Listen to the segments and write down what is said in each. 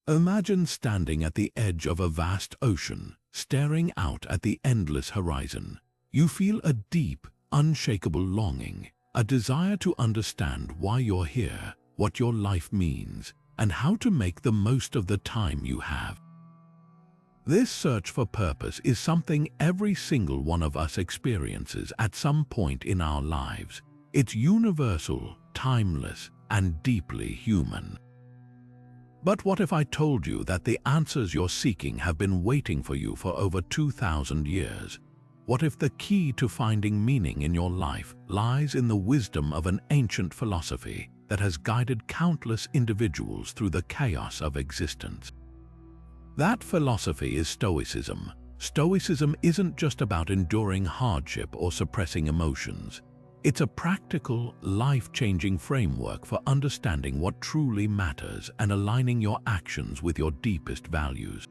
Imagine standing at the edge of a vast ocean, staring out at the endless horizon. You feel a deep, unshakable longing, a desire to understand why you're here, what your life means, and how to make the most of the time you have. This search for purpose is something every single one of us experiences at some point in our lives. It's universal, timeless, and deeply human. But what if I told you that the answers you're seeking have been waiting for you for over 2,000 years? What if the key to finding meaning in your life lies in the wisdom of an ancient philosophy that has guided countless individuals through the chaos of existence? That philosophy is Stoicism. Stoicism isn't just about enduring hardship or suppressing emotions. It's a practical, life-changing framework for understanding what truly matters and aligning your actions with your deepest values.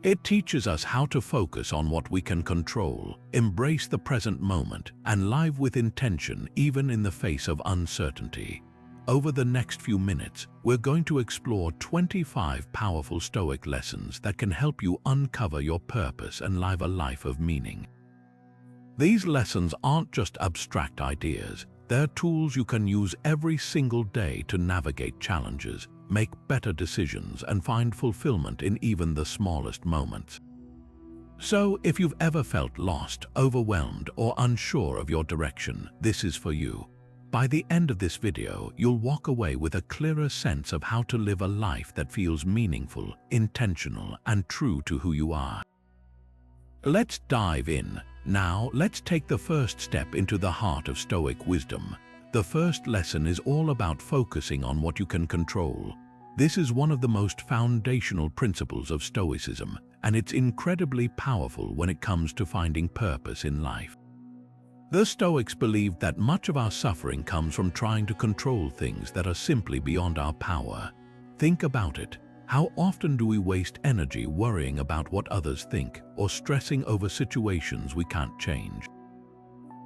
It teaches us how to focus on what we can control, embrace the present moment, and live with intention even in the face of uncertainty. Over the next few minutes, we're going to explore 25 powerful Stoic lessons that can help you uncover your purpose and live a life of meaning. These lessons aren't just abstract ideas, they're tools you can use every single day to navigate challenges, make better decisions, and find fulfillment in even the smallest moments. So, if you've ever felt lost, overwhelmed, or unsure of your direction, this is for you. By the end of this video, you'll walk away with a clearer sense of how to live a life that feels meaningful, intentional, and true to who you are. Let's dive in. Now, let's take the first step into the heart of Stoic wisdom. The first lesson is all about focusing on what you can control. This is one of the most foundational principles of Stoicism, and it's incredibly powerful when it comes to finding purpose in life. The Stoics believed that much of our suffering comes from trying to control things that are simply beyond our power. Think about it. How often do we waste energy worrying about what others think or stressing over situations we can't change?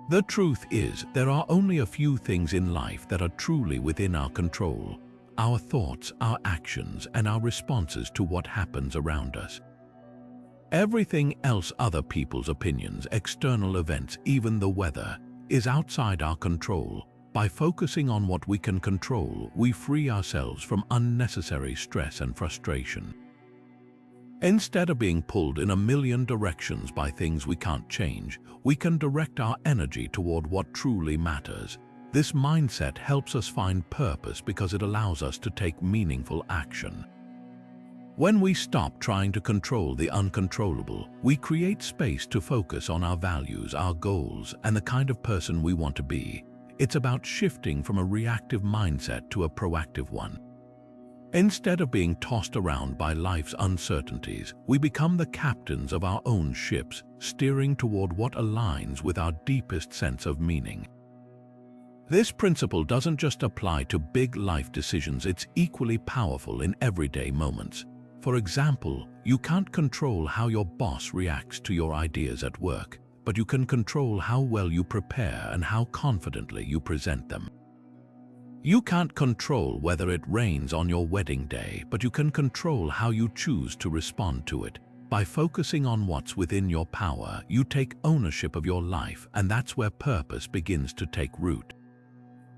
The truth is, there are only a few things in life that are truly within our control: our thoughts, our actions, and our responses to what happens around us. Everything else, other people's opinions, external events, even the weather, is outside our control. By focusing on what we can control, we free ourselves from unnecessary stress and frustration. Instead of being pulled in a million directions by things we can't change, we can direct our energy toward what truly matters. This mindset helps us find purpose because it allows us to take meaningful action. When we stop trying to control the uncontrollable, we create space to focus on our values, our goals, and the kind of person we want to be. It's about shifting from a reactive mindset to a proactive one. Instead of being tossed around by life's uncertainties, we become the captains of our own ships, steering toward what aligns with our deepest sense of meaning. This principle doesn't just apply to big life decisions, it's equally powerful in everyday moments. For example, you can't control how your boss reacts to your ideas at work, but you can control how well you prepare and how confidently you present them. You can't control whether it rains on your wedding day, but you can control how you choose to respond to it. By focusing on what's within your power, you take ownership of your life, and that's where purpose begins to take root.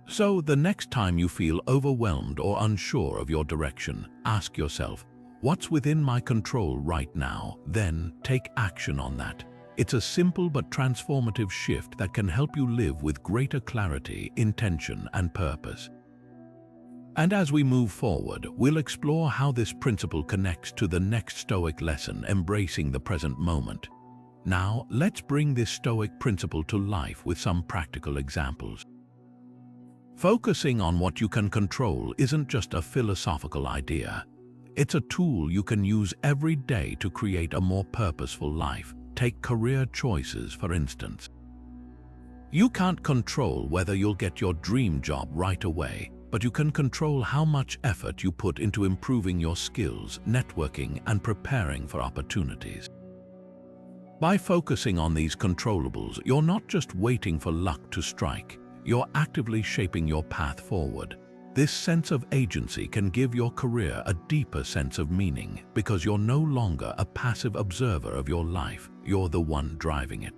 So, the next time you feel overwhelmed or unsure of your direction, ask yourself, what's within my control right now? Then, take action on that. It's a simple but transformative shift that can help you live with greater clarity, intention, and purpose. And as we move forward, we'll explore how this principle connects to the next Stoic lesson, embracing the present moment. Now, let's bring this Stoic principle to life with some practical examples. Focusing on what you can control isn't just a philosophical idea. It's a tool you can use every day to create a more purposeful life. Take career choices, for instance. You can't control whether you'll get your dream job right away, but you can control how much effort you put into improving your skills, networking, and preparing for opportunities. By focusing on these controllables, you're not just waiting for luck to strike, you're actively shaping your path forward. This sense of agency can give your career a deeper sense of meaning because you're no longer a passive observer of your life, you're the one driving it.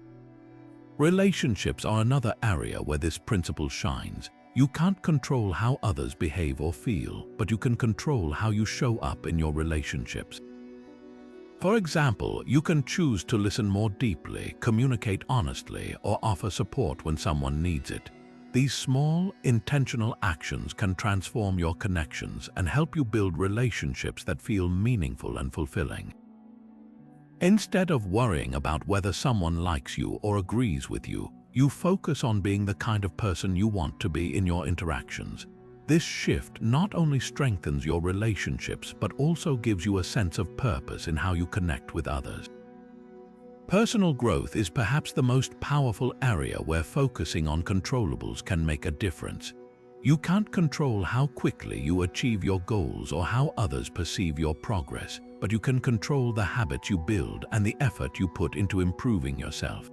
Relationships are another area where this principle shines. You can't control how others behave or feel, but you can control how you show up in your relationships. For example, you can choose to listen more deeply, communicate honestly, or offer support when someone needs it. These small, intentional actions can transform your connections and help you build relationships that feel meaningful and fulfilling. Instead of worrying about whether someone likes you or agrees with you, you focus on being the kind of person you want to be in your interactions. This shift not only strengthens your relationships but also gives you a sense of purpose in how you connect with others. Personal growth is perhaps the most powerful area where focusing on controllables can make a difference. You can't control how quickly you achieve your goals or how others perceive your progress, but you can control the habits you build and the effort you put into improving yourself.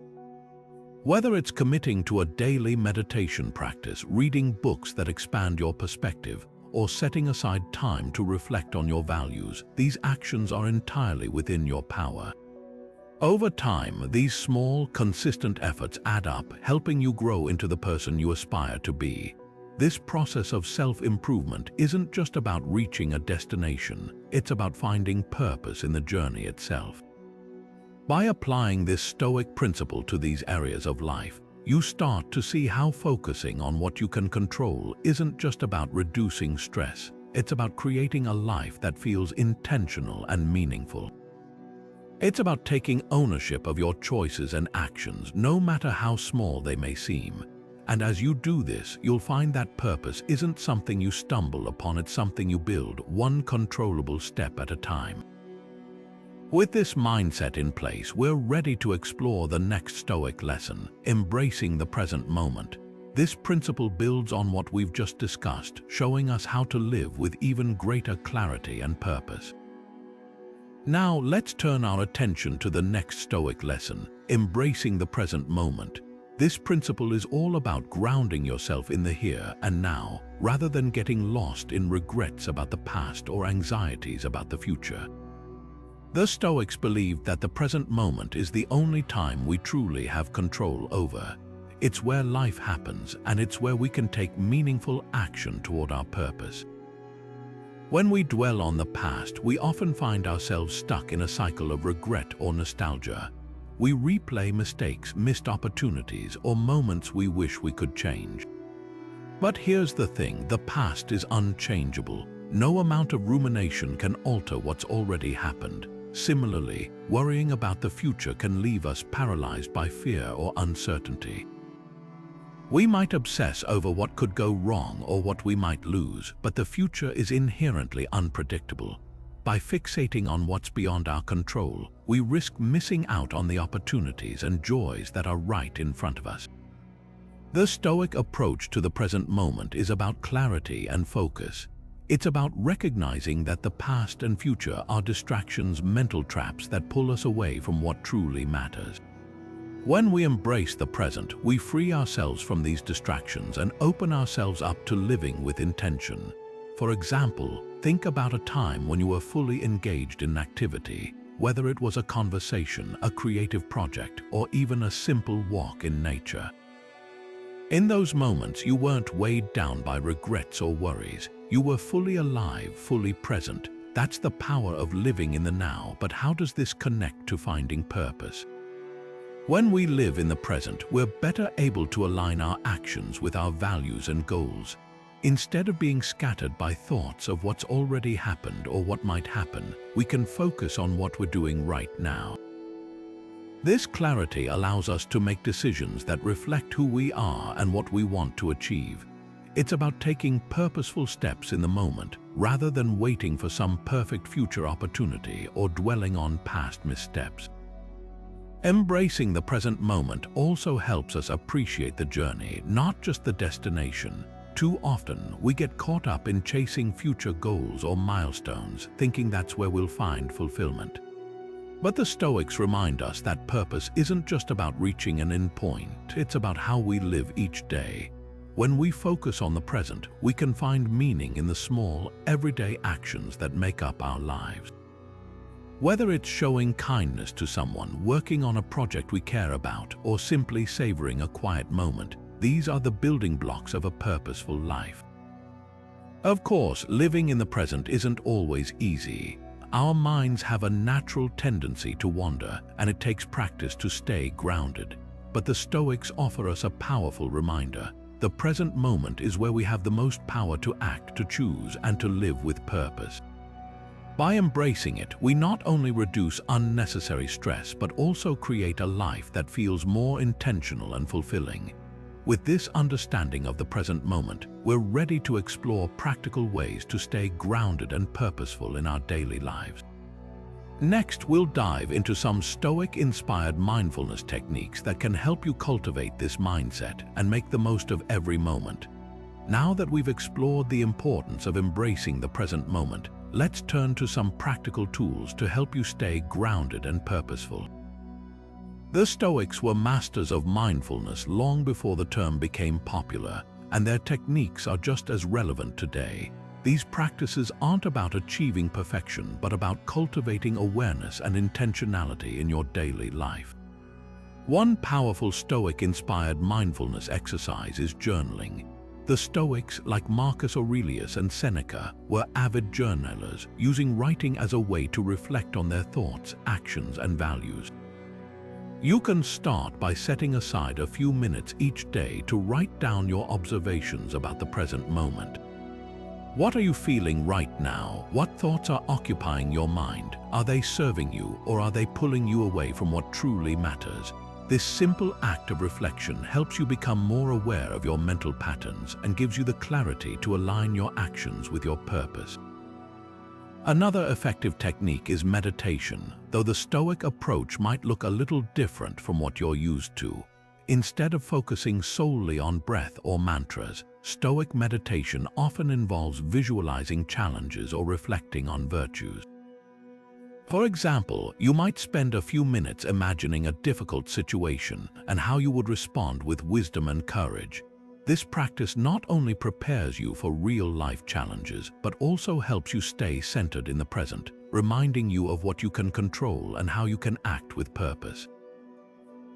Whether it's committing to a daily meditation practice, reading books that expand your perspective, or setting aside time to reflect on your values, these actions are entirely within your power. Over time, these small, consistent efforts add up, helping you grow into the person you aspire to be. This process of self-improvement isn't just about reaching a destination, it's about finding purpose in the journey itself. By applying this Stoic principle to these areas of life, you start to see how focusing on what you can control isn't just about reducing stress, it's about creating a life that feels intentional and meaningful. It's about taking ownership of your choices and actions, no matter how small they may seem. And as you do this, you'll find that purpose isn't something you stumble upon, it's something you build, one controllable step at a time. With this mindset in place, we're ready to explore the next Stoic lesson, embracing the present moment. This principle builds on what we've just discussed, showing us how to live with even greater clarity and purpose. Now, let's turn our attention to the next Stoic lesson, embracing the present moment. This principle is all about grounding yourself in the here and now, rather than getting lost in regrets about the past or anxieties about the future. The Stoics believed that the present moment is the only time we truly have control over. It's where life happens, and it's where we can take meaningful action toward our purpose. When we dwell on the past, we often find ourselves stuck in a cycle of regret or nostalgia. We replay mistakes, missed opportunities, or moments we wish we could change. But here's the thing, the past is unchangeable. No amount of rumination can alter what's already happened. Similarly, worrying about the future can leave us paralyzed by fear or uncertainty. We might obsess over what could go wrong or what we might lose, but the future is inherently unpredictable. By fixating on what's beyond our control, we risk missing out on the opportunities and joys that are right in front of us. The Stoic approach to the present moment is about clarity and focus. It's about recognizing that the past and future are distractions, mental traps that pull us away from what truly matters. When we embrace the present, we free ourselves from these distractions and open ourselves up to living with intention. For example, think about a time when you were fully engaged in an activity, whether it was a conversation, a creative project, or even a simple walk in nature. In those moments, you weren't weighed down by regrets or worries. You were fully alive, fully present. That's the power of living in the now. But how does this connect to finding purpose? When we live in the present, we're better able to align our actions with our values and goals. Instead of being scattered by thoughts of what's already happened or what might happen, we can focus on what we're doing right now. This clarity allows us to make decisions that reflect who we are and what we want to achieve. It's about taking purposeful steps in the moment, rather than waiting for some perfect future opportunity or dwelling on past missteps. Embracing the present moment also helps us appreciate the journey, not just the destination. Too often, we get caught up in chasing future goals or milestones, thinking that's where we'll find fulfillment. But the Stoics remind us that purpose isn't just about reaching an end point, it's about how we live each day. When we focus on the present, we can find meaning in the small, everyday actions that make up our lives. Whether it's showing kindness to someone, working on a project we care about, or simply savoring a quiet moment, these are the building blocks of a purposeful life. Of course, living in the present isn't always easy. Our minds have a natural tendency to wander, and it takes practice to stay grounded. But the Stoics offer us a powerful reminder. The present moment is where we have the most power to act, to choose, and to live with purpose. By embracing it, we not only reduce unnecessary stress, but also create a life that feels more intentional and fulfilling. With this understanding of the present moment, we're ready to explore practical ways to stay grounded and purposeful in our daily lives. Next, we'll dive into some Stoic-inspired mindfulness techniques that can help you cultivate this mindset and make the most of every moment. Now that we've explored the importance of embracing the present moment, let's turn to some practical tools to help you stay grounded and purposeful. The Stoics were masters of mindfulness long before the term became popular, and their techniques are just as relevant today. These practices aren't about achieving perfection, but about cultivating awareness and intentionality in your daily life. One powerful Stoic-inspired mindfulness exercise is journaling. The Stoics, like Marcus Aurelius and Seneca, were avid journalers, using writing as a way to reflect on their thoughts, actions, and values. You can start by setting aside a few minutes each day to write down your observations about the present moment. What are you feeling right now? What thoughts are occupying your mind? Are they serving you, or are they pulling you away from what truly matters? This simple act of reflection helps you become more aware of your mental patterns and gives you the clarity to align your actions with your purpose. Another effective technique is meditation, though the Stoic approach might look a little different from what you're used to. Instead of focusing solely on breath or mantras, Stoic meditation often involves visualizing challenges or reflecting on virtues. For example, you might spend a few minutes imagining a difficult situation and how you would respond with wisdom and courage. This practice not only prepares you for real-life challenges, but also helps you stay centered in the present, reminding you of what you can control and how you can act with purpose.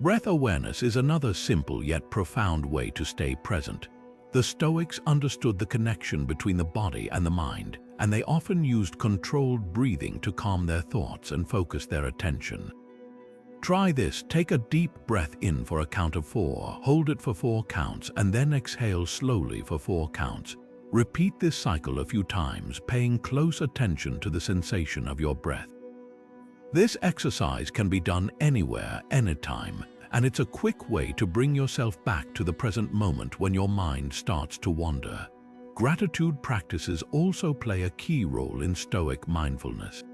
Breath awareness is another simple yet profound way to stay present. The Stoics understood the connection between the body and the mind, and they often used controlled breathing to calm their thoughts and focus their attention. Try this. Take a deep breath in for a count of 4, hold it for 4 counts, and then exhale slowly for 4 counts. Repeat this cycle a few times, paying close attention to the sensation of your breath. This exercise can be done anywhere, anytime, and it's a quick way to bring yourself back to the present moment when your mind starts to wander. Gratitude practices also play a key role in Stoic mindfulness.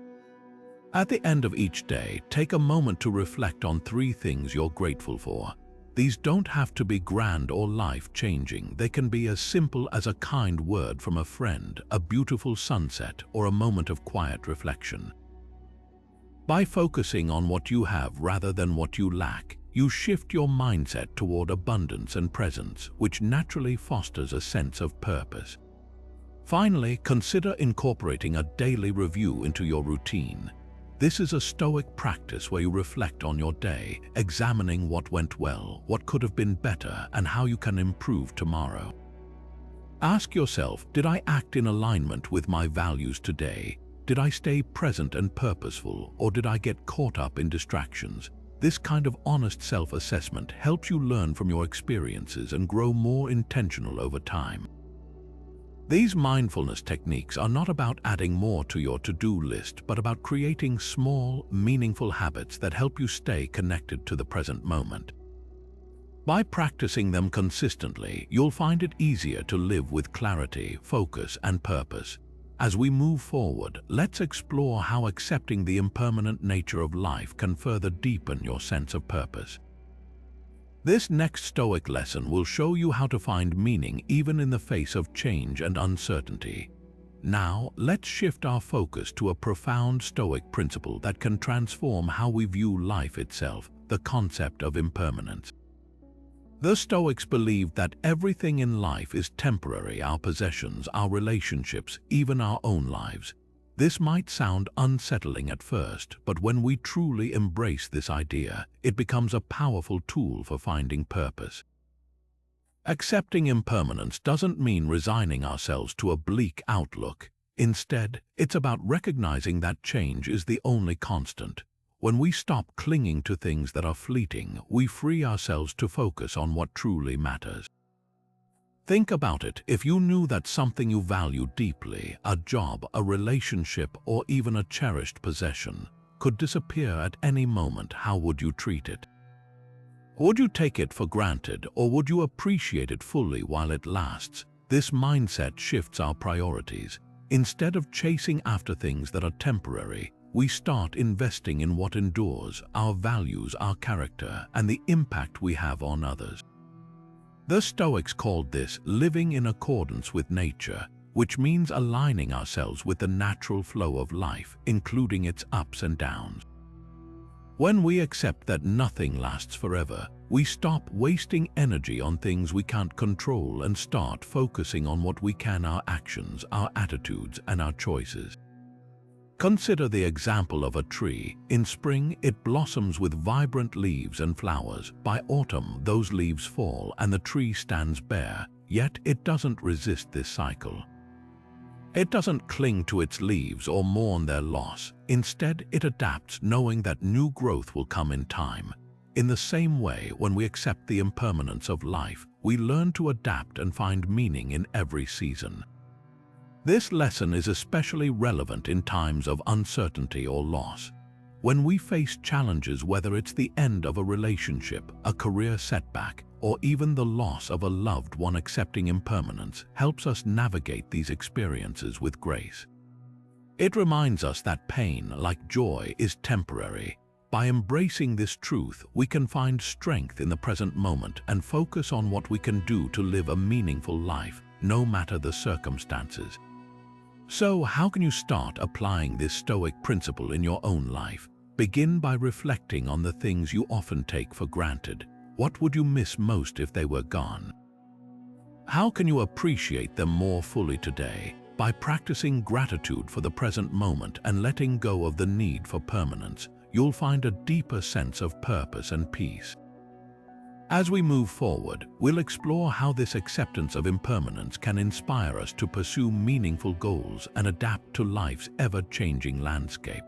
At the end of each day, take a moment to reflect on 3 things you're grateful for. These don't have to be grand or life-changing. They can be as simple as a kind word from a friend, a beautiful sunset, or a moment of quiet reflection. By focusing on what you have rather than what you lack, you shift your mindset toward abundance and presence, which naturally fosters a sense of purpose. Finally, consider incorporating a daily review into your routine. This is a Stoic practice where you reflect on your day, examining what went well, what could have been better, and how you can improve tomorrow. Ask yourself, did I act in alignment with my values today? Did I stay present and purposeful, or did I get caught up in distractions? This kind of honest self-assessment helps you learn from your experiences and grow more intentional over time. These mindfulness techniques are not about adding more to your to-do list, but about creating small, meaningful habits that help you stay connected to the present moment. By practicing them consistently, you'll find it easier to live with clarity, focus, and purpose. As we move forward, let's explore how accepting the impermanent nature of life can further deepen your sense of purpose. This next Stoic lesson will show you how to find meaning even in the face of change and uncertainty. Now, let's shift our focus to a profound Stoic principle that can transform how we view life itself, the concept of impermanence. The Stoics believed that everything in life is temporary: our possessions, our relationships, even our own lives. This might sound unsettling at first, but when we truly embrace this idea, it becomes a powerful tool for finding purpose. Accepting impermanence doesn't mean resigning ourselves to a bleak outlook. Instead, it's about recognizing that change is the only constant. When we stop clinging to things that are fleeting, we free ourselves to focus on what truly matters. Think about it. If you knew that something you value deeply, a job, a relationship, or even a cherished possession, could disappear at any moment, how would you treat it? Would you take it for granted, or would you appreciate it fully while it lasts? This mindset shifts our priorities. Instead of chasing after things that are temporary, we start investing in what endures: our values, our character, and the impact we have on others. The Stoics called this living in accordance with nature, which means aligning ourselves with the natural flow of life, including its ups and downs. When we accept that nothing lasts forever, we stop wasting energy on things we can't control and start focusing on what we can: our actions, our attitudes, and our choices. Consider the example of a tree. In spring, it blossoms with vibrant leaves and flowers. By autumn, those leaves fall and the tree stands bare, yet it doesn't resist this cycle. It doesn't cling to its leaves or mourn their loss. Instead, it adapts, knowing that new growth will come in time. In the same way, when we accept the impermanence of life, we learn to adapt and find meaning in every season. This lesson is especially relevant in times of uncertainty or loss. When we face challenges, whether it's the end of a relationship, a career setback, or even the loss of a loved one, accepting impermanence helps us navigate these experiences with grace. It reminds us that pain, like joy, is temporary. By embracing this truth, we can find strength in the present moment and focus on what we can do to live a meaningful life, no matter the circumstances. So, how can you start applying this Stoic principle in your own life? Begin by reflecting on the things you often take for granted. What would you miss most if they were gone? How can you appreciate them more fully today? By practicing gratitude for the present moment and letting go of the need for permanence, you'll find a deeper sense of purpose and peace. As we move forward, we'll explore how this acceptance of impermanence can inspire us to pursue meaningful goals and adapt to life's ever-changing landscape.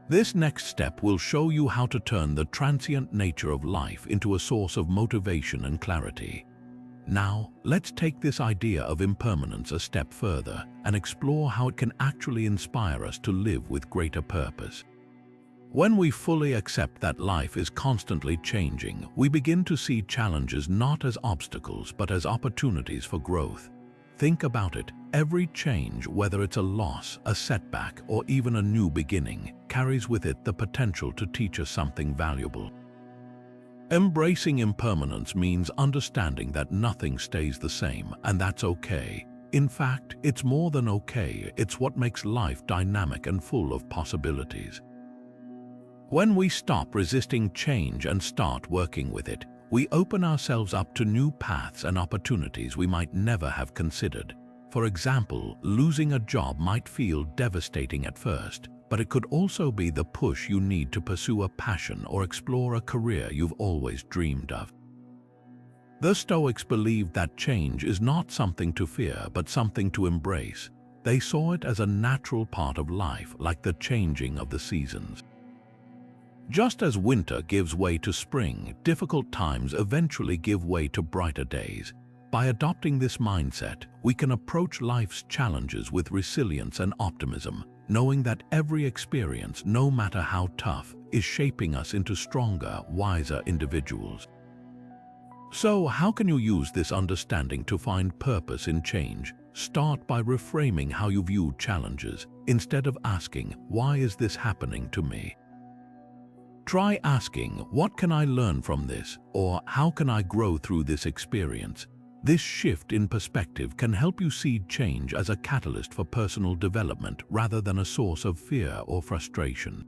This next step will show you how to turn the transient nature of life into a source of motivation and clarity. Now, let's take this idea of impermanence a step further and explore how it can actually inspire us to live with greater purpose. When we fully accept that life is constantly changing, we begin to see challenges not as obstacles but as opportunities for growth. Think about it. Every change, whether it's a loss, a setback, or even a new beginning, carries with it the potential to teach us something valuable. Embracing impermanence means understanding that nothing stays the same, and that's okay. In fact, it's more than okay. It's what makes life dynamic and full of possibilities. When we stop resisting change and start working with it, we open ourselves up to new paths and opportunities we might never have considered. For example, losing a job might feel devastating at first, but it could also be the push you need to pursue a passion or explore a career you've always dreamed of. The Stoics believed that change is not something to fear, but something to embrace. They saw it as a natural part of life, like the changing of the seasons. Just as winter gives way to spring, difficult times eventually give way to brighter days. By adopting this mindset, we can approach life's challenges with resilience and optimism, knowing that every experience, no matter how tough, is shaping us into stronger, wiser individuals. So, how can you use this understanding to find purpose in change? Start by reframing how you view challenges. Instead of asking, "Why is this happening to me?" try asking, "What can I learn from this?" or "How can I grow through this experience?" This shift in perspective can help you see change as a catalyst for personal development rather than a source of fear or frustration.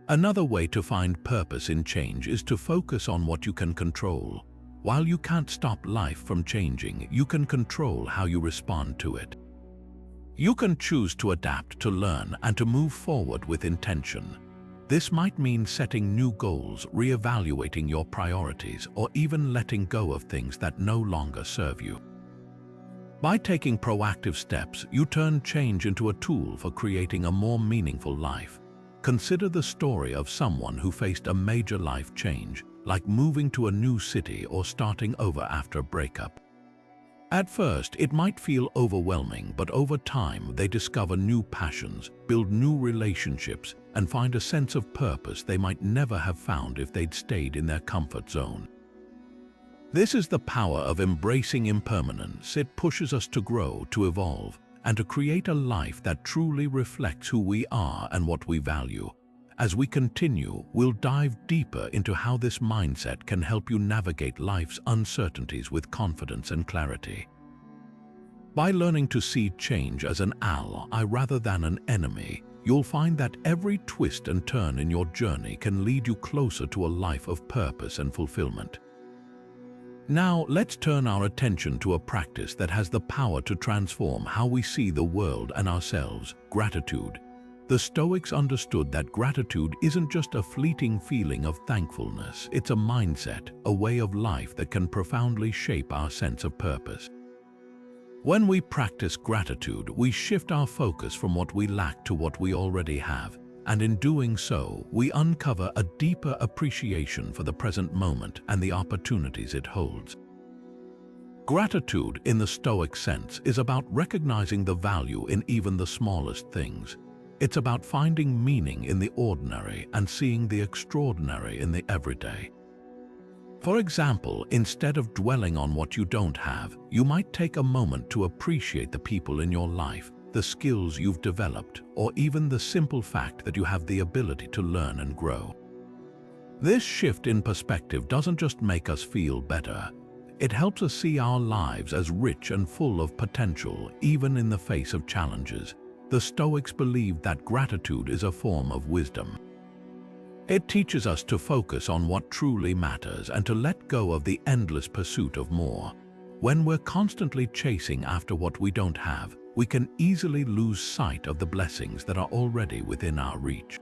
Another way to find purpose in change is to focus on what you can control. While you can't stop life from changing, you can control how you respond to it. You can choose to adapt, to learn, and to move forward with intention. This might mean setting new goals, reevaluating your priorities, or even letting go of things that no longer serve you. By taking proactive steps, you turn change into a tool for creating a more meaningful life. Consider the story of someone who faced a major life change, like moving to a new city or starting over after a breakup. At first, it might feel overwhelming, but over time, they discover new passions, build new relationships, and find a sense of purpose they might never have found if they'd stayed in their comfort zone. This is the power of embracing impermanence. It pushes us to grow, to evolve, and to create a life that truly reflects who we are and what we value. As we continue, we'll dive deeper into how this mindset can help you navigate life's uncertainties with confidence and clarity. By learning to see change as an ally rather than an enemy, you'll find that every twist and turn in your journey can lead you closer to a life of purpose and fulfillment. Now, let's turn our attention to a practice that has the power to transform how we see the world and ourselves: gratitude. The Stoics understood that gratitude isn't just a fleeting feeling of thankfulness, it's a mindset, a way of life that can profoundly shape our sense of purpose. When we practice gratitude, we shift our focus from what we lack to what we already have, and in doing so, we uncover a deeper appreciation for the present moment and the opportunities it holds. Gratitude, in the Stoic sense, is about recognizing the value in even the smallest things. It's about finding meaning in the ordinary and seeing the extraordinary in the everyday. For example, instead of dwelling on what you don't have, you might take a moment to appreciate the people in your life, the skills you've developed, or even the simple fact that you have the ability to learn and grow. This shift in perspective doesn't just make us feel better. It helps us see our lives as rich and full of potential, even in the face of challenges. The Stoics believed that gratitude is a form of wisdom. It teaches us to focus on what truly matters and to let go of the endless pursuit of more. When we're constantly chasing after what we don't have, we can easily lose sight of the blessings that are already within our reach.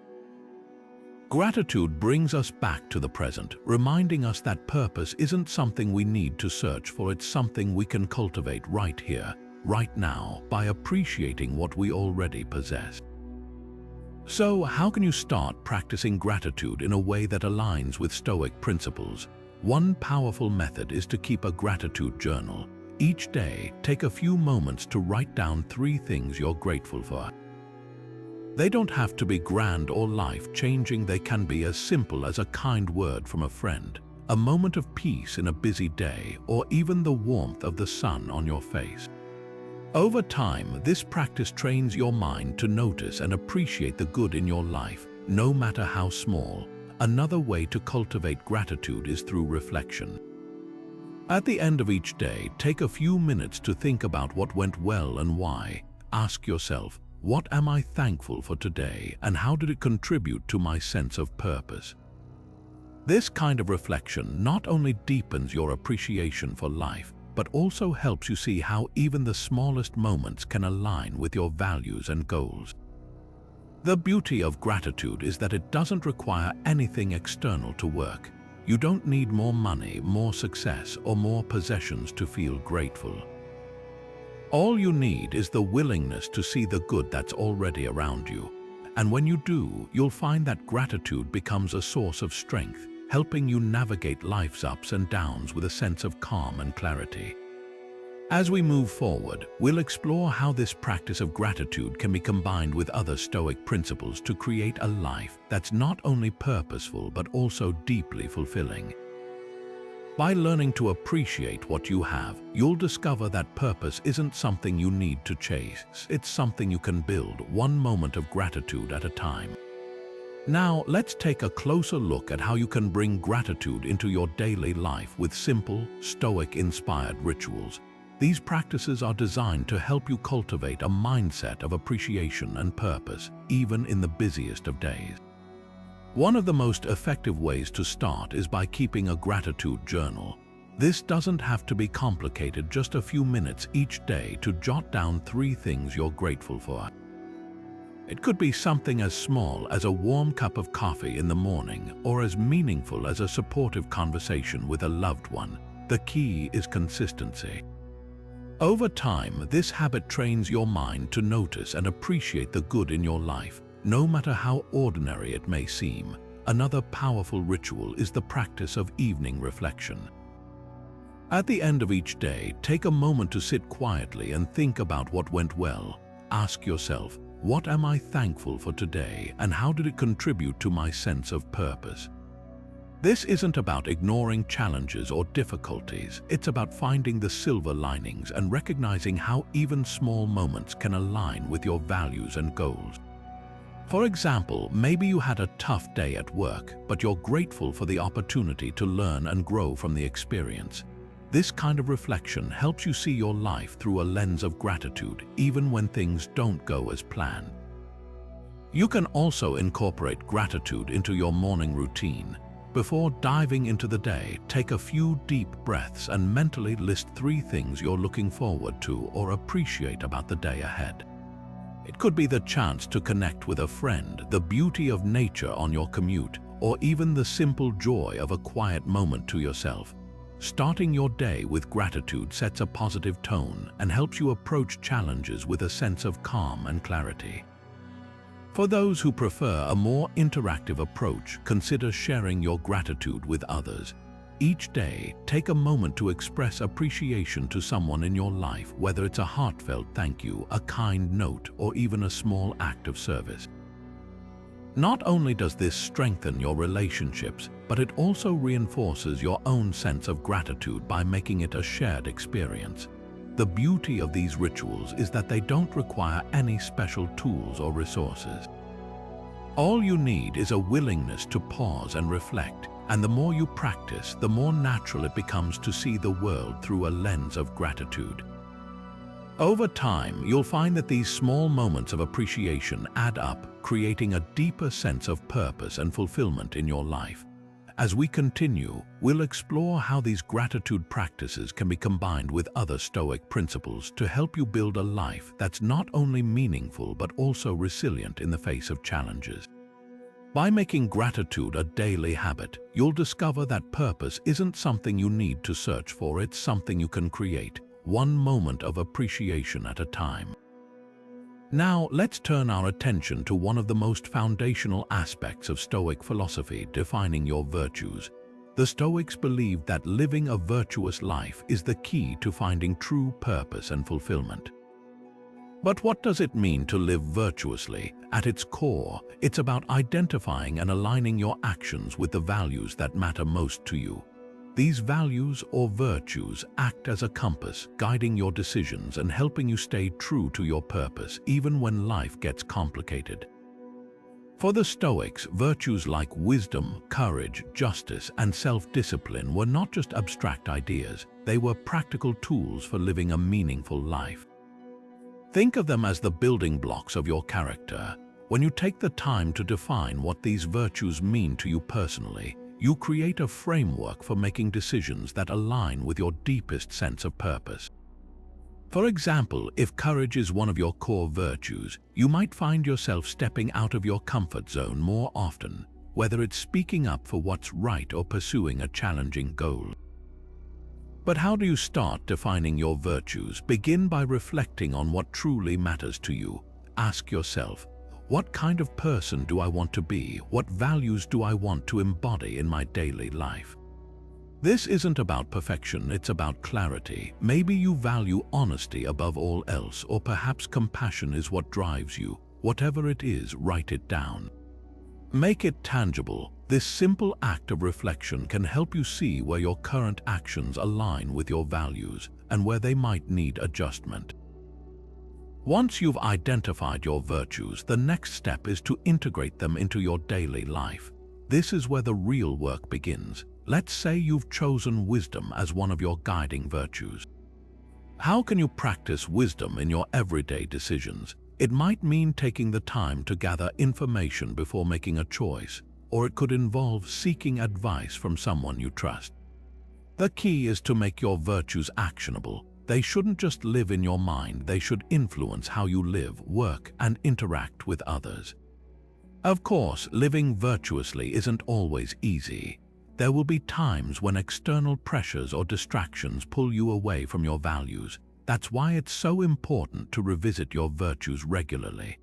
Gratitude brings us back to the present, reminding us that purpose isn't something we need to search for, it's something we can cultivate right here, right now, by appreciating what we already possess. So, how can you start practicing gratitude in a way that aligns with Stoic principles? One powerful method is to keep a gratitude journal. Each day, take a few moments to write down 3 things you're grateful for. They don't have to be grand or life-changing. They can be as simple as a kind word from a friend, a moment of peace in a busy day, or even the warmth of the sun on your face. Over time, this practice trains your mind to notice and appreciate the good in your life, no matter how small. Another way to cultivate gratitude is through reflection. At the end of each day, take a few minutes to think about what went well and why. Ask yourself, what am I thankful for today, and how did it contribute to my sense of purpose? This kind of reflection not only deepens your appreciation for life, but also helps you see how even the smallest moments can align with your values and goals. The beauty of gratitude is that it doesn't require anything external to work. You don't need more money, more success, or more possessions to feel grateful. All you need is the willingness to see the good that's already around you. And when you do, you'll find that gratitude becomes a source of strength, helping you navigate life's ups and downs with a sense of calm and clarity. As we move forward, we'll explore how this practice of gratitude can be combined with other Stoic principles to create a life that's not only purposeful but also deeply fulfilling. By learning to appreciate what you have, you'll discover that purpose isn't something you need to chase. It's something you can build, one moment of gratitude at a time. Now, let's take a closer look at how you can bring gratitude into your daily life with simple, Stoic-inspired rituals. These practices are designed to help you cultivate a mindset of appreciation and purpose, even in the busiest of days. One of the most effective ways to start is by keeping a gratitude journal. This doesn't have to be complicated, just a few minutes each day to jot down 3 things you're grateful for. It could be something as small as a warm cup of coffee in the morning, or as meaningful as a supportive conversation with a loved one. The key is consistency. Over time, this habit trains your mind to notice and appreciate the good in your life, no matter how ordinary it may seem. Another powerful ritual is the practice of evening reflection. At the end of each day, take a moment to sit quietly and think about what went well. Ask yourself, what am I thankful for today, and how did it contribute to my sense of purpose? This isn't about ignoring challenges or difficulties. It's about finding the silver linings and recognizing how even small moments can align with your values and goals. For example, maybe you had a tough day at work, but you're grateful for the opportunity to learn and grow from the experience. This kind of reflection helps you see your life through a lens of gratitude, even when things don't go as planned. You can also incorporate gratitude into your morning routine. Before diving into the day, take a few deep breaths and mentally list 3 things you're looking forward to or appreciate about the day ahead. It could be the chance to connect with a friend, the beauty of nature on your commute, or even the simple joy of a quiet moment to yourself. Starting your day with gratitude sets a positive tone and helps you approach challenges with a sense of calm and clarity. For those who prefer a more interactive approach, consider sharing your gratitude with others. Each day, take a moment to express appreciation to someone in your life, whether it's a heartfelt thank you, a kind note, or even a small act of service. Not only does this strengthen your relationships, but it also reinforces your own sense of gratitude by making it a shared experience. The beauty of these rituals is that they don't require any special tools or resources. All you need is a willingness to pause and reflect, and the more you practice, the more natural it becomes to see the world through a lens of gratitude. Over time, you'll find that these small moments of appreciation add up, creating a deeper sense of purpose and fulfillment in your life. As we continue, we'll explore how these gratitude practices can be combined with other Stoic principles to help you build a life that's not only meaningful but also resilient in the face of challenges. By making gratitude a daily habit, you'll discover that purpose isn't something you need to search for, it's something you can create, one moment of appreciation at a time. Now, let's turn our attention to one of the most foundational aspects of Stoic philosophy, defining your virtues. The Stoics believed that living a virtuous life is the key to finding true purpose and fulfillment. But what does it mean to live virtuously? At its core, it's about identifying and aligning your actions with the values that matter most to you. These values or virtues act as a compass, guiding your decisions and helping you stay true to your purpose, even when life gets complicated. For the Stoics, virtues like wisdom, courage, justice, and self-discipline were not just abstract ideas, they were practical tools for living a meaningful life. Think of them as the building blocks of your character. When you take the time to define what these virtues mean to you personally, you create a framework for making decisions that align with your deepest sense of purpose. For example, if courage is one of your core virtues, you might find yourself stepping out of your comfort zone more often, whether it's speaking up for what's right or pursuing a challenging goal. But how do you start defining your virtues? Begin by reflecting on what truly matters to you. Ask yourself, what kind of person do I want to be? What values do I want to embody in my daily life? This isn't about perfection, it's about clarity. Maybe you value honesty above all else, or perhaps compassion is what drives you. Whatever it is, write it down. Make it tangible. This simple act of reflection can help you see where your current actions align with your values and where they might need adjustment. Once you've identified your virtues, the next step is to integrate them into your daily life. This is where the real work begins. Let's say you've chosen wisdom as one of your guiding virtues. How can you practice wisdom in your everyday decisions? It might mean taking the time to gather information before making a choice, or it could involve seeking advice from someone you trust. The key is to make your virtues actionable. They shouldn't just live in your mind, they should influence how you live, work, and interact with others. Of course, living virtuously isn't always easy. There will be times when external pressures or distractions pull you away from your values. That's why it's so important to revisit your virtues regularly.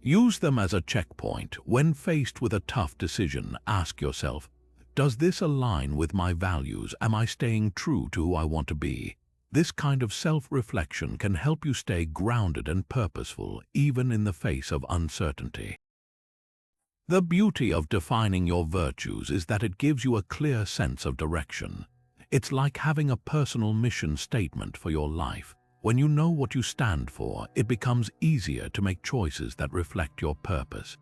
Use them as a checkpoint. When faced with a tough decision, ask yourself, does this align with my values? Am I staying true to who I want to be? This kind of self-reflection can help you stay grounded and purposeful, even in the face of uncertainty. The beauty of defining your virtues is that it gives you a clear sense of direction. It's like having a personal mission statement for your life. When you know what you stand for, it becomes easier to make choices that reflect your purpose.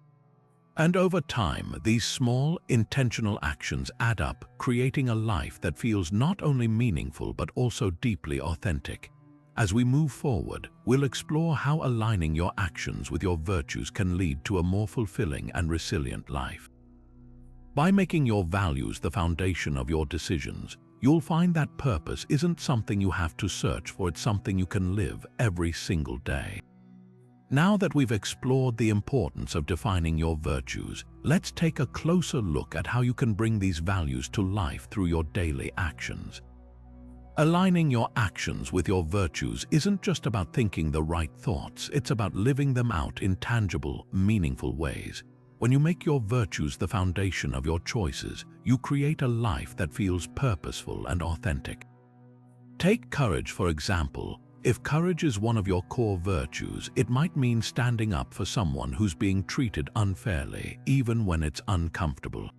And over time, these small, intentional actions add up, creating a life that feels not only meaningful but also deeply authentic. As we move forward, we'll explore how aligning your actions with your virtues can lead to a more fulfilling and resilient life. By making your values the foundation of your decisions, you'll find that purpose isn't something you have to search for, it's something you can live every single day. Now that we've explored the importance of defining your virtues, let's take a closer look at how you can bring these values to life through your daily actions. Aligning your actions with your virtues isn't just about thinking the right thoughts, it's about living them out in tangible, meaningful ways. When you make your virtues the foundation of your choices, you create a life that feels purposeful and authentic. Take courage, for example. If courage is one of your core virtues, it might mean standing up for someone who's being treated unfairly, even when it's uncomfortable.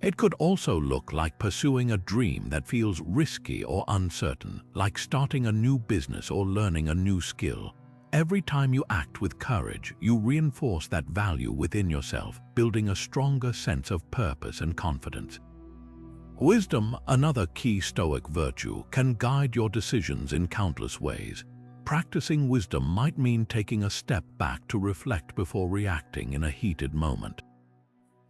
It could also look like pursuing a dream that feels risky or uncertain, like starting a new business or learning a new skill. Every time you act with courage, you reinforce that value within yourself, building a stronger sense of purpose and confidence. Wisdom, another key Stoic virtue, can guide your decisions in countless ways. Practicing wisdom might mean taking a step back to reflect before reacting in a heated moment.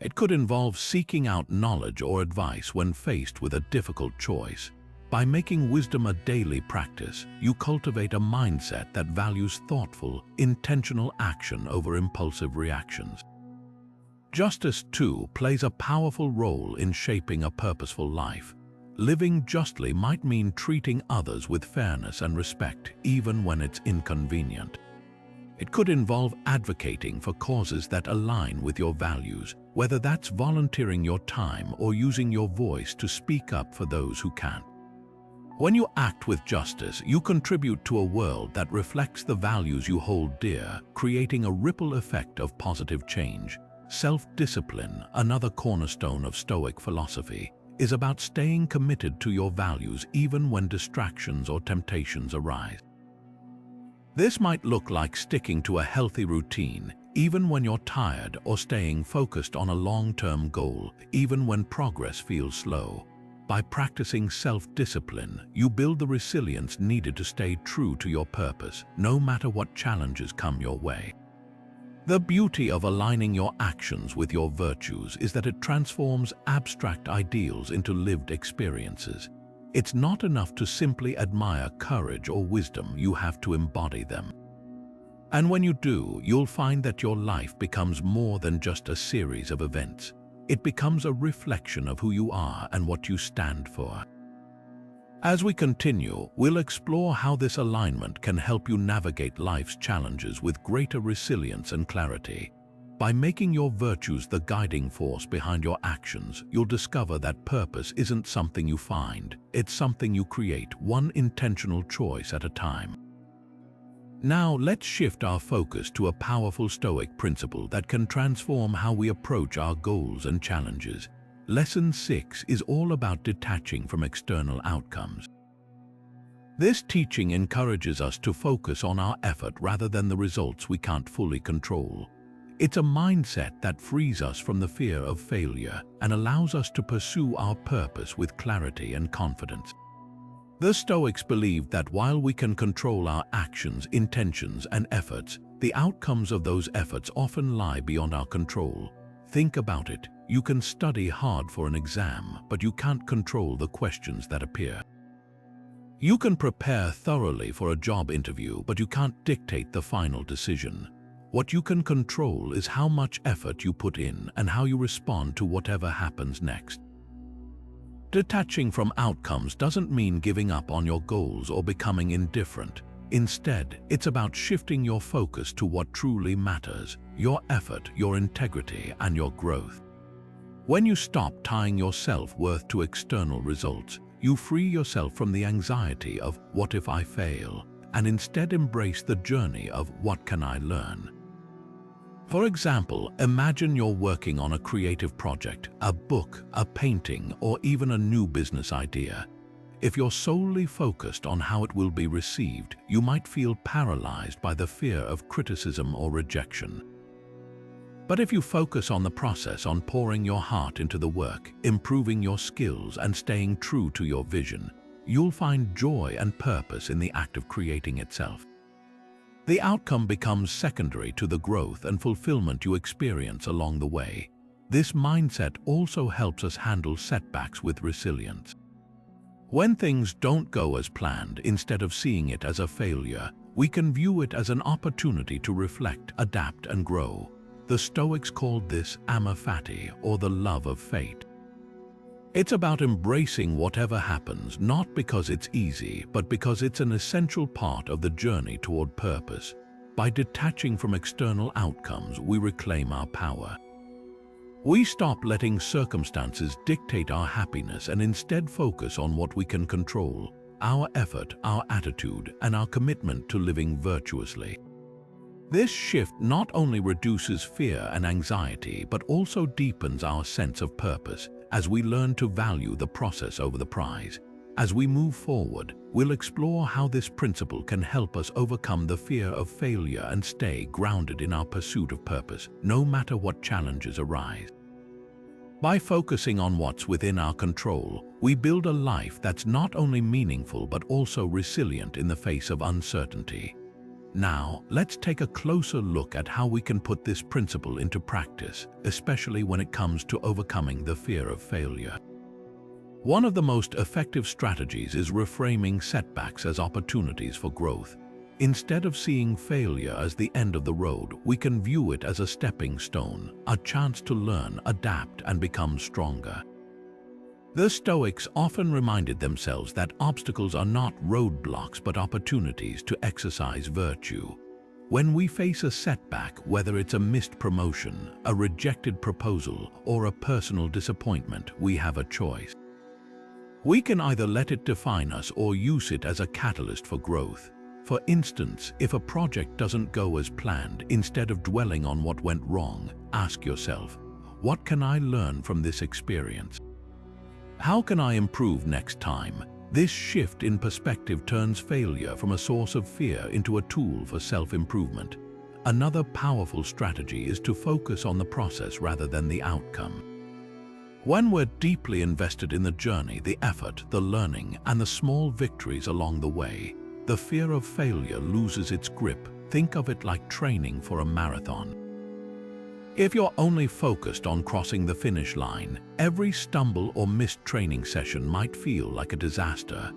It could involve seeking out knowledge or advice when faced with a difficult choice. By making wisdom a daily practice, you cultivate a mindset that values thoughtful, intentional action over impulsive reactions. Justice, too, plays a powerful role in shaping a purposeful life. Living justly might mean treating others with fairness and respect, even when it's inconvenient. It could involve advocating for causes that align with your values, whether that's volunteering your time or using your voice to speak up for those who can't. When you act with justice, you contribute to a world that reflects the values you hold dear, creating a ripple effect of positive change. Self-discipline, another cornerstone of Stoic philosophy, is about staying committed to your values even when distractions or temptations arise. This might look like sticking to a healthy routine, even when you're tired, or staying focused on a long-term goal, even when progress feels slow. By practicing self-discipline, you build the resilience needed to stay true to your purpose, no matter what challenges come your way. The beauty of aligning your actions with your virtues is that it transforms abstract ideals into lived experiences. It's not enough to simply admire courage or wisdom, you have to embody them. And when you do, you'll find that your life becomes more than just a series of events. It becomes a reflection of who you are and what you stand for. As we continue, we'll explore how this alignment can help you navigate life's challenges with greater resilience and clarity. By making your virtues the guiding force behind your actions, you'll discover that purpose isn't something you find, it's something you create, one intentional choice at a time. Now let's shift our focus to a powerful Stoic principle that can transform how we approach our goals and challenges. Lesson 6 is all about detaching from external outcomes. This teaching encourages us to focus on our effort rather than the results we can't fully control. It's a mindset that frees us from the fear of failure and allows us to pursue our purpose with clarity and confidence. The Stoics believed that while we can control our actions, intentions, and efforts, the outcomes of those efforts often lie beyond our control. Think about it. You can study hard for an exam, but you can't control the questions that appear. You can prepare thoroughly for a job interview, but you can't dictate the final decision. What you can control is how much effort you put in and how you respond to whatever happens next. Detaching from outcomes doesn't mean giving up on your goals or becoming indifferent. Instead, it's about shifting your focus to what truly matters: your effort, your integrity, and your growth. When you stop tying your self-worth to external results, you free yourself from the anxiety of "what if I fail?" and instead embrace the journey of "what can I learn?" For example, imagine you're working on a creative project, a book, a painting, or even a new business idea. If you're solely focused on how it will be received, you might feel paralyzed by the fear of criticism or rejection. But if you focus on the process, on pouring your heart into the work, improving your skills, and staying true to your vision, you'll find joy and purpose in the act of creating itself. The outcome becomes secondary to the growth and fulfillment you experience along the way. This mindset also helps us handle setbacks with resilience. When things don't go as planned, instead of seeing it as a failure, we can view it as an opportunity to reflect, adapt, and grow. The Stoics called this amor fati, or the love of fate. It's about embracing whatever happens, not because it's easy, but because it's an essential part of the journey toward purpose. By detaching from external outcomes, we reclaim our power. We stop letting circumstances dictate our happiness and instead focus on what we can control: our effort, our attitude, and our commitment to living virtuously. This shift not only reduces fear and anxiety, but also deepens our sense of purpose, as we learn to value the process over the prize. As we move forward, we'll explore how this principle can help us overcome the fear of failure and stay grounded in our pursuit of purpose, no matter what challenges arise. By focusing on what's within our control, we build a life that's not only meaningful but also resilient in the face of uncertainty. Now, let's take a closer look at how we can put this principle into practice, especially when it comes to overcoming the fear of failure. One of the most effective strategies is reframing setbacks as opportunities for growth. Instead of seeing failure as the end of the road, we can view it as a stepping stone, a chance to learn, adapt, and become stronger. The Stoics often reminded themselves that obstacles are not roadblocks but opportunities to exercise virtue. When we face a setback, whether it's a missed promotion, a rejected proposal, or a personal disappointment, we have a choice. We can either let it define us or use it as a catalyst for growth. For instance, if a project doesn't go as planned, instead of dwelling on what went wrong, ask yourself, what can I learn from this experience? How can I improve next time? This shift in perspective turns failure from a source of fear into a tool for self-improvement. Another powerful strategy is to focus on the process rather than the outcome. When we're deeply invested in the journey, the effort, the learning, and the small victories along the way, the fear of failure loses its grip. Think of it like training for a marathon. If you're only focused on crossing the finish line, every stumble or missed training session might feel like a disaster.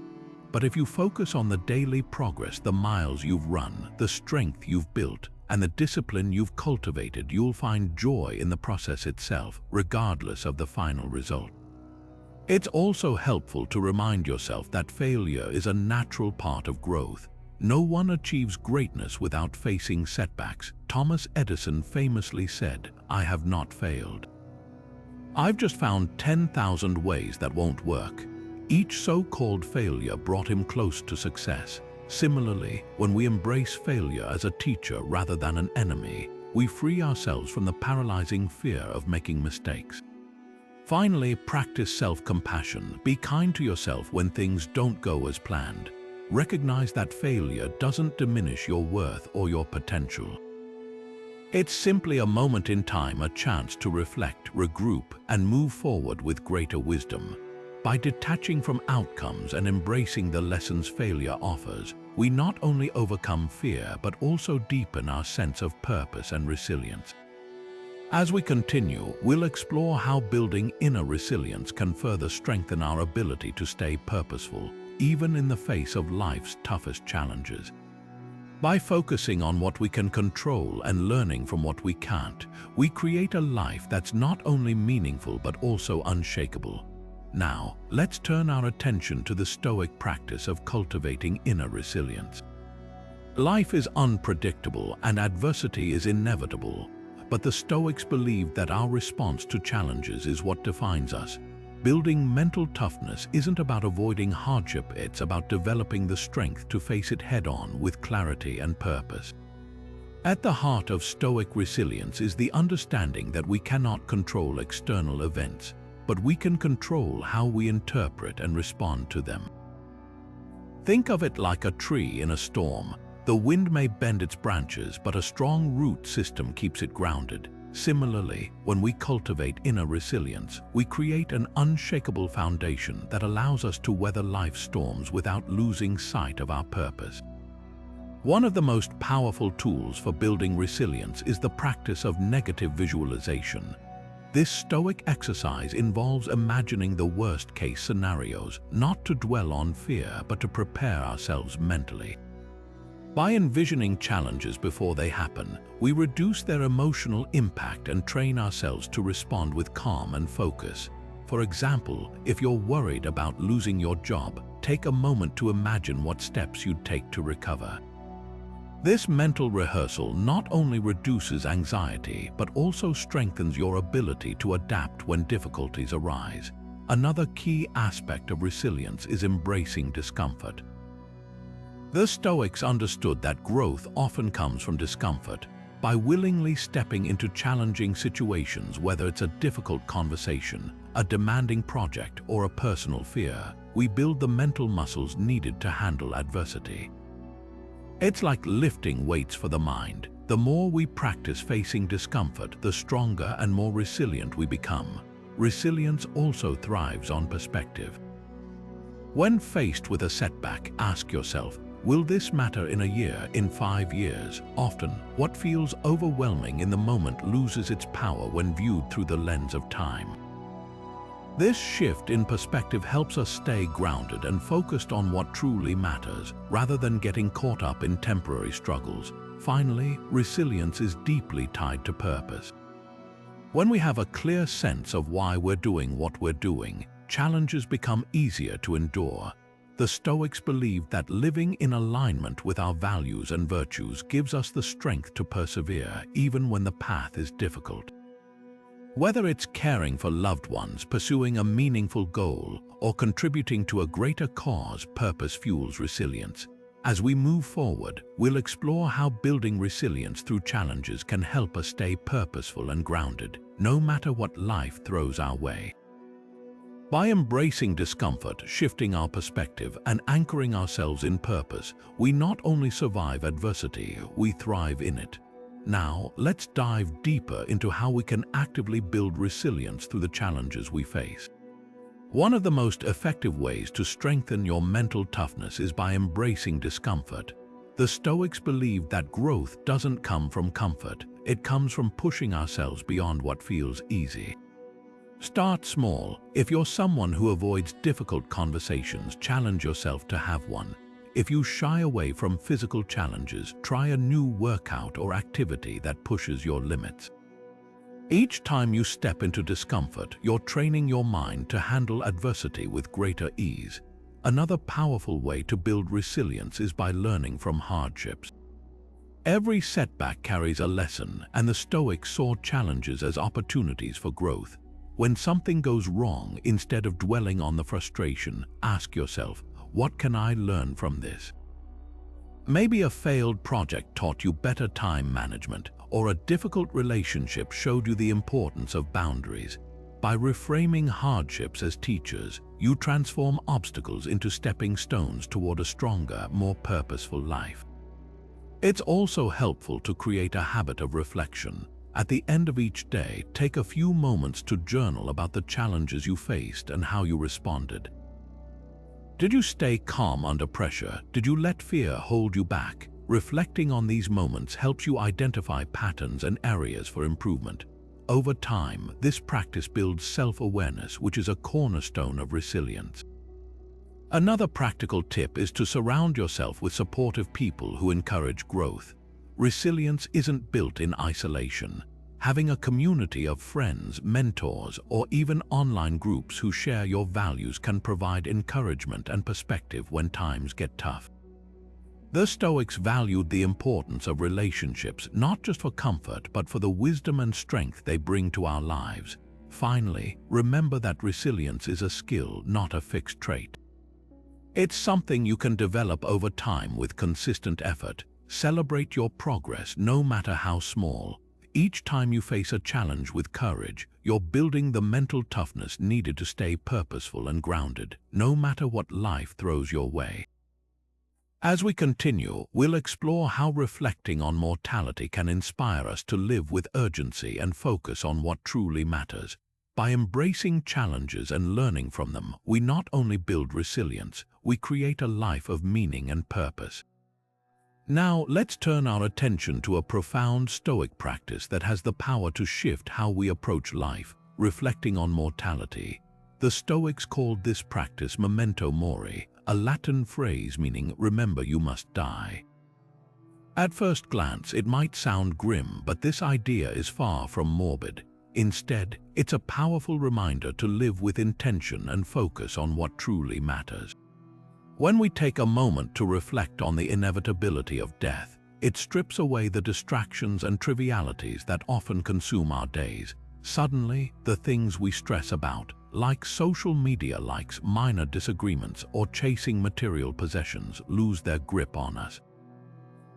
But if you focus on the daily progress, the miles you've run, the strength you've built, and the discipline you've cultivated, you'll find joy in the process itself, regardless of the final result. It's also helpful to remind yourself that failure is a natural part of growth. No one achieves greatness without facing setbacks. Thomas Edison famously said, "I have not failed. I've just found 10,000 ways that won't work." Each so-called failure brought him close to success. Similarly, when we embrace failure as a teacher rather than an enemy, we free ourselves from the paralyzing fear of making mistakes. Finally, practice self-compassion. Be kind to yourself when things don't go as planned. Recognize that failure doesn't diminish your worth or your potential. It's simply a moment in time, a chance to reflect, regroup, and move forward with greater wisdom. By detaching from outcomes and embracing the lessons failure offers, we not only overcome fear but also deepen our sense of purpose and resilience. As we continue, we'll explore how building inner resilience can further strengthen our ability to stay purposeful, even in the face of life's toughest challenges. By focusing on what we can control and learning from what we can't, we create a life that's not only meaningful but also unshakable. Now, let's turn our attention to the Stoic practice of cultivating inner resilience. Life is unpredictable and adversity is inevitable, but the Stoics believe that our response to challenges is what defines us. Building mental toughness isn't about avoiding hardship, it's about developing the strength to face it head-on with clarity and purpose. At the heart of Stoic resilience is the understanding that we cannot control external events, but we can control how we interpret and respond to them. Think of it like a tree in a storm. The wind may bend its branches, but a strong root system keeps it grounded. Similarly, when we cultivate inner resilience, we create an unshakable foundation that allows us to weather life's storms without losing sight of our purpose. One of the most powerful tools for building resilience is the practice of negative visualization. This Stoic exercise involves imagining the worst-case scenarios, not to dwell on fear, but to prepare ourselves mentally. By envisioning challenges before they happen, we reduce their emotional impact and train ourselves to respond with calm and focus. For example, if you're worried about losing your job, take a moment to imagine what steps you'd take to recover. This mental rehearsal not only reduces anxiety, but also strengthens your ability to adapt when difficulties arise. Another key aspect of resilience is embracing discomfort. The Stoics understood that growth often comes from discomfort. By willingly stepping into challenging situations, whether it's a difficult conversation, a demanding project, or a personal fear, we build the mental muscles needed to handle adversity. It's like lifting weights for the mind. The more we practice facing discomfort, the stronger and more resilient we become. Resilience also thrives on perspective. When faced with a setback, ask yourself, will this matter in a year, in 5 years? Often, what feels overwhelming in the moment loses its power when viewed through the lens of time. This shift in perspective helps us stay grounded and focused on what truly matters, rather than getting caught up in temporary struggles. Finally, resilience is deeply tied to purpose. When we have a clear sense of why we're doing what we're doing, challenges become easier to endure. The Stoics believed that living in alignment with our values and virtues gives us the strength to persevere even when the path is difficult. Whether it's caring for loved ones, pursuing a meaningful goal, or contributing to a greater cause, purpose fuels resilience. As we move forward, we'll explore how building resilience through challenges can help us stay purposeful and grounded, no matter what life throws our way. By embracing discomfort, shifting our perspective, and anchoring ourselves in purpose, we not only survive adversity, we thrive in it. Now, let's dive deeper into how we can actively build resilience through the challenges we face. One of the most effective ways to strengthen your mental toughness is by embracing discomfort. The Stoics believe that growth doesn't come from comfort, it comes from pushing ourselves beyond what feels easy. Start small. If you're someone who avoids difficult conversations, challenge yourself to have one. If you shy away from physical challenges, try a new workout or activity that pushes your limits. Each time you step into discomfort, you're training your mind to handle adversity with greater ease. Another powerful way to build resilience is by learning from hardships. Every setback carries a lesson, and the Stoics saw challenges as opportunities for growth. When something goes wrong, instead of dwelling on the frustration, ask yourself, what can I learn from this? Maybe a failed project taught you better time management, or a difficult relationship showed you the importance of boundaries. By reframing hardships as teachers, you transform obstacles into stepping stones toward a stronger, more purposeful life. It's also helpful to create a habit of reflection. At the end of each day, take a few moments to journal about the challenges you faced and how you responded. Did you stay calm under pressure? Did you let fear hold you back? Reflecting on these moments helps you identify patterns and areas for improvement. Over time, this practice builds self-awareness, which is a cornerstone of resilience. Another practical tip is to surround yourself with supportive people who encourage growth. Resilience isn't built in isolation. Having a community of friends, mentors, or even online groups who share your values can provide encouragement and perspective when times get tough. The Stoics valued the importance of relationships not just for comfort but for the wisdom and strength they bring to our lives. Finally, remember that resilience is a skill, not a fixed trait. It's something you can develop over time with consistent effort. Celebrate your progress, no matter how small. Each time you face a challenge with courage, you're building the mental toughness needed to stay purposeful and grounded, no matter what life throws your way. As we continue, we'll explore how reflecting on mortality can inspire us to live with urgency and focus on what truly matters. By embracing challenges and learning from them, we not only build resilience, we create a life of meaning and purpose. Now, let's turn our attention to a profound Stoic practice that has the power to shift how we approach life, reflecting on mortality. The Stoics called this practice memento mori, a Latin phrase meaning remember you must die. At first glance, it might sound grim, but this idea is far from morbid. Instead, it's a powerful reminder to live with intention and focus on what truly matters. When we take a moment to reflect on the inevitability of death, it strips away the distractions and trivialities that often consume our days. Suddenly, the things we stress about, like social media likes, minor disagreements, or chasing material possessions, lose their grip on us.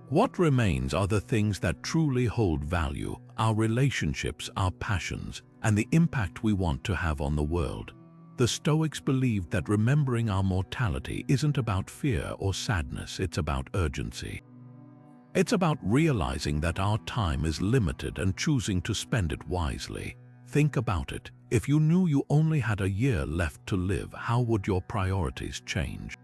What remains are the things that truly hold value, our relationships, our passions, and the impact we want to have on the world. The Stoics believed that remembering our mortality isn't about fear or sadness, it's about urgency. It's about realizing that our time is limited and choosing to spend it wisely. Think about it. If you knew you only had a year left to live, how would your priorities change?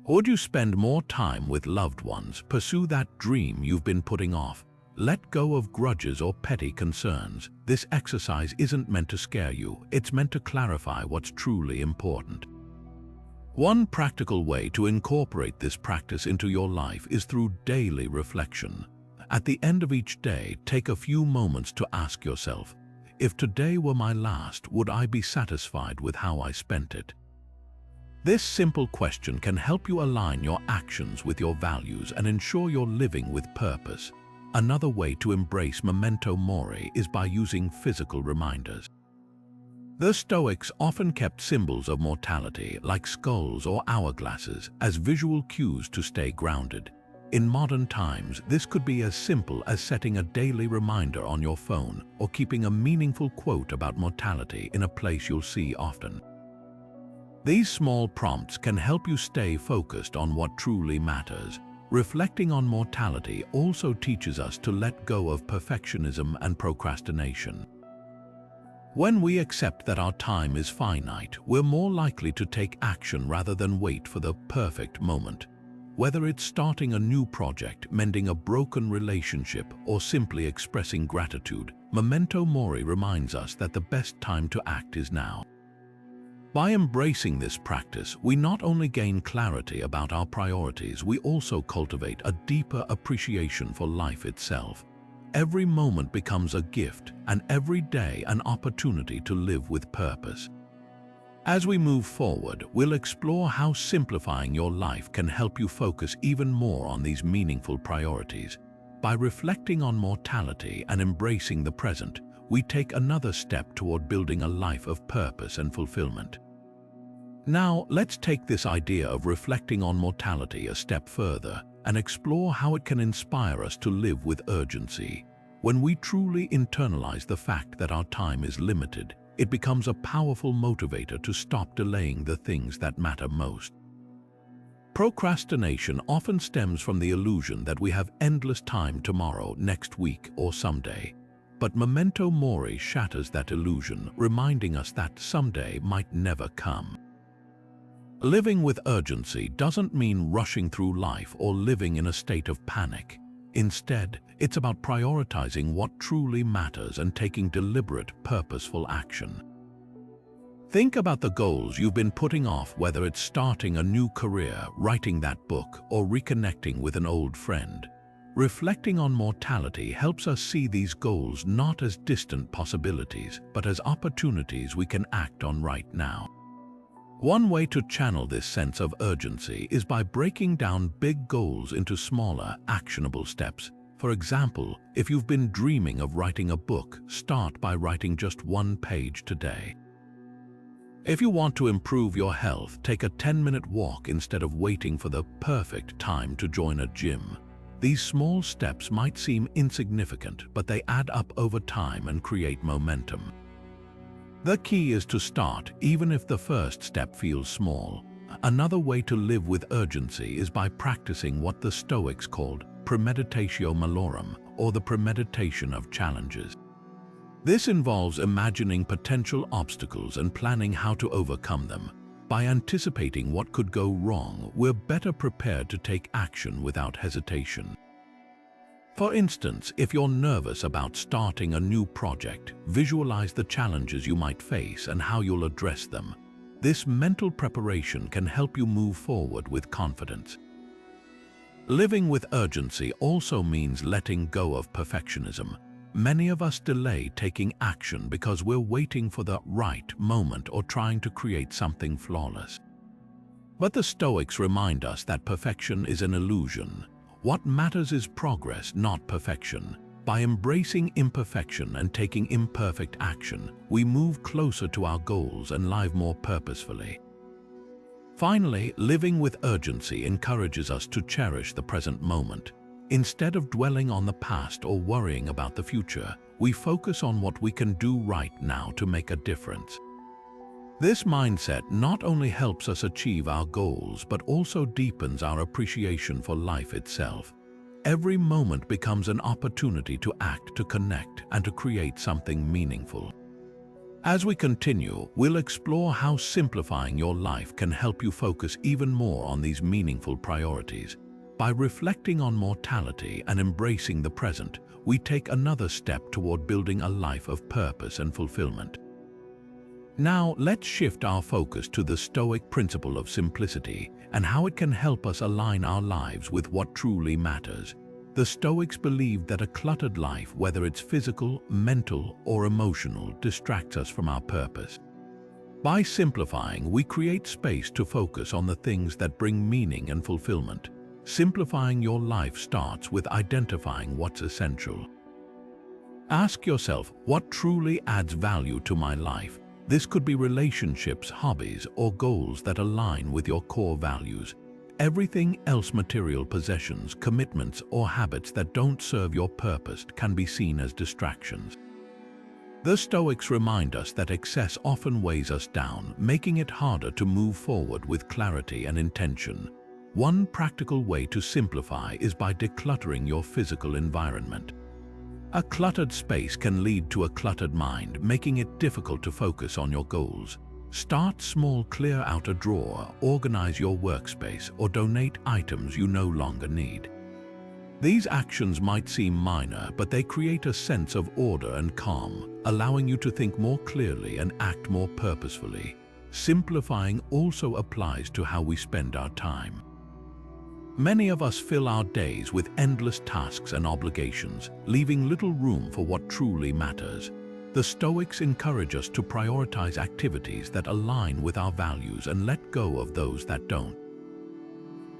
Would you spend more time with loved ones, pursue that dream you've been putting off? Let go of grudges or petty concerns. This exercise isn't meant to scare you, it's meant to clarify what's truly important. One practical way to incorporate this practice into your life is through daily reflection. At the end of each day, take a few moments to ask yourself, if today were my last, would I be satisfied with how I spent it? This simple question can help you align your actions with your values and ensure you're living with purpose. Another way to embrace memento mori is by using physical reminders. The Stoics often kept symbols of mortality, like skulls or hourglasses, as visual cues to stay grounded. In modern times, this could be as simple as setting a daily reminder on your phone or keeping a meaningful quote about mortality in a place you'll see often. These small prompts can help you stay focused on what truly matters. Reflecting on mortality also teaches us to let go of perfectionism and procrastination. When we accept that our time is finite, we're more likely to take action rather than wait for the perfect moment. Whether it's starting a new project, mending a broken relationship, or simply expressing gratitude, memento mori reminds us that the best time to act is now. By embracing this practice, we not only gain clarity about our priorities, we also cultivate a deeper appreciation for life itself. Every moment becomes a gift, and every day an opportunity to live with purpose. As we move forward, we'll explore how simplifying your life can help you focus even more on these meaningful priorities. By reflecting on mortality and embracing the present, we take another step toward building a life of purpose and fulfillment. Now, let's take this idea of reflecting on mortality a step further and explore how it can inspire us to live with urgency. When we truly internalize the fact that our time is limited, it becomes a powerful motivator to stop delaying the things that matter most. Procrastination often stems from the illusion that we have endless time tomorrow, next week, or someday. But memento mori shatters that illusion, reminding us that someday might never come. Living with urgency doesn't mean rushing through life or living in a state of panic. Instead, it's about prioritizing what truly matters and taking deliberate, purposeful action. Think about the goals you've been putting off, whether it's starting a new career, writing that book, or reconnecting with an old friend. Reflecting on mortality helps us see these goals not as distant possibilities, but as opportunities we can act on right now. One way to channel this sense of urgency is by breaking down big goals into smaller, actionable steps. For example, if you've been dreaming of writing a book, start by writing just one page today. If you want to improve your health, take a 10-minute walk instead of waiting for the perfect time to join a gym. These small steps might seem insignificant, but they add up over time and create momentum. The key is to start, even if the first step feels small. Another way to live with urgency is by practicing what the Stoics called premeditatio malorum, or the premeditation of challenges. This involves imagining potential obstacles and planning how to overcome them. By anticipating what could go wrong, we're better prepared to take action without hesitation. For instance, if you're nervous about starting a new project, visualize the challenges you might face and how you'll address them. This mental preparation can help you move forward with confidence. Living with urgency also means letting go of perfectionism. Many of us delay taking action because we're waiting for the right moment or trying to create something flawless. But the Stoics remind us that perfection is an illusion. What matters is progress, not perfection. By embracing imperfection and taking imperfect action, we move closer to our goals and live more purposefully. Finally, living with urgency encourages us to cherish the present moment. Instead of dwelling on the past or worrying about the future, we focus on what we can do right now to make a difference. This mindset not only helps us achieve our goals, but also deepens our appreciation for life itself. Every moment becomes an opportunity to act, to connect, and to create something meaningful. As we continue, we'll explore how simplifying your life can help you focus even more on these meaningful priorities. By reflecting on mortality and embracing the present, we take another step toward building a life of purpose and fulfillment. Now, let's shift our focus to the Stoic principle of simplicity and how it can help us align our lives with what truly matters. The Stoics believed that a cluttered life, whether it's physical, mental, or emotional, distracts us from our purpose. By simplifying, we create space to focus on the things that bring meaning and fulfillment. Simplifying your life starts with identifying what's essential. Ask yourself, what truly adds value to my life? This could be relationships, hobbies, or goals that align with your core values. Everything else, material possessions, commitments, or habits that don't serve your purpose, can be seen as distractions. The Stoics remind us that excess often weighs us down, making it harder to move forward with clarity and intention. One practical way to simplify is by decluttering your physical environment. A cluttered space can lead to a cluttered mind, making it difficult to focus on your goals. Start small, clear out a drawer, organize your workspace, or donate items you no longer need. These actions might seem minor, but they create a sense of order and calm, allowing you to think more clearly and act more purposefully. Simplifying also applies to how we spend our time. Many of us fill our days with endless tasks and obligations, leaving little room for what truly matters. The Stoics encourage us to prioritize activities that align with our values and let go of those that don't.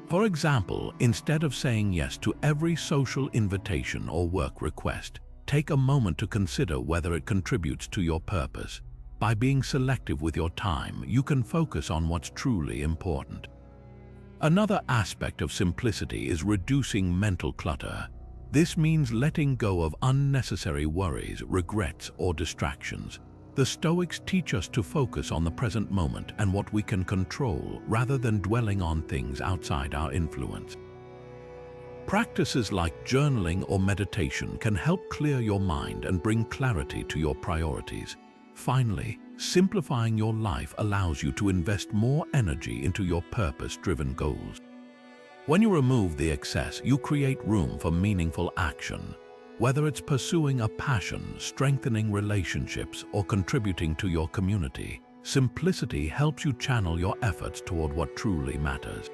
For example, instead of saying yes to every social invitation or work request, take a moment to consider whether it contributes to your purpose. By being selective with your time, you can focus on what's truly important. Another aspect of simplicity is reducing mental clutter. This means letting go of unnecessary worries, regrets, or distractions. The Stoics teach us to focus on the present moment and what we can control, rather than dwelling on things outside our influence. Practices like journaling or meditation can help clear your mind and bring clarity to your priorities. Finally, simplifying your life allows you to invest more energy into your purpose-driven goals. When you remove the excess, you create room for meaningful action. Whether it's pursuing a passion, strengthening relationships, or contributing to your community, simplicity helps you channel your efforts toward what truly matters.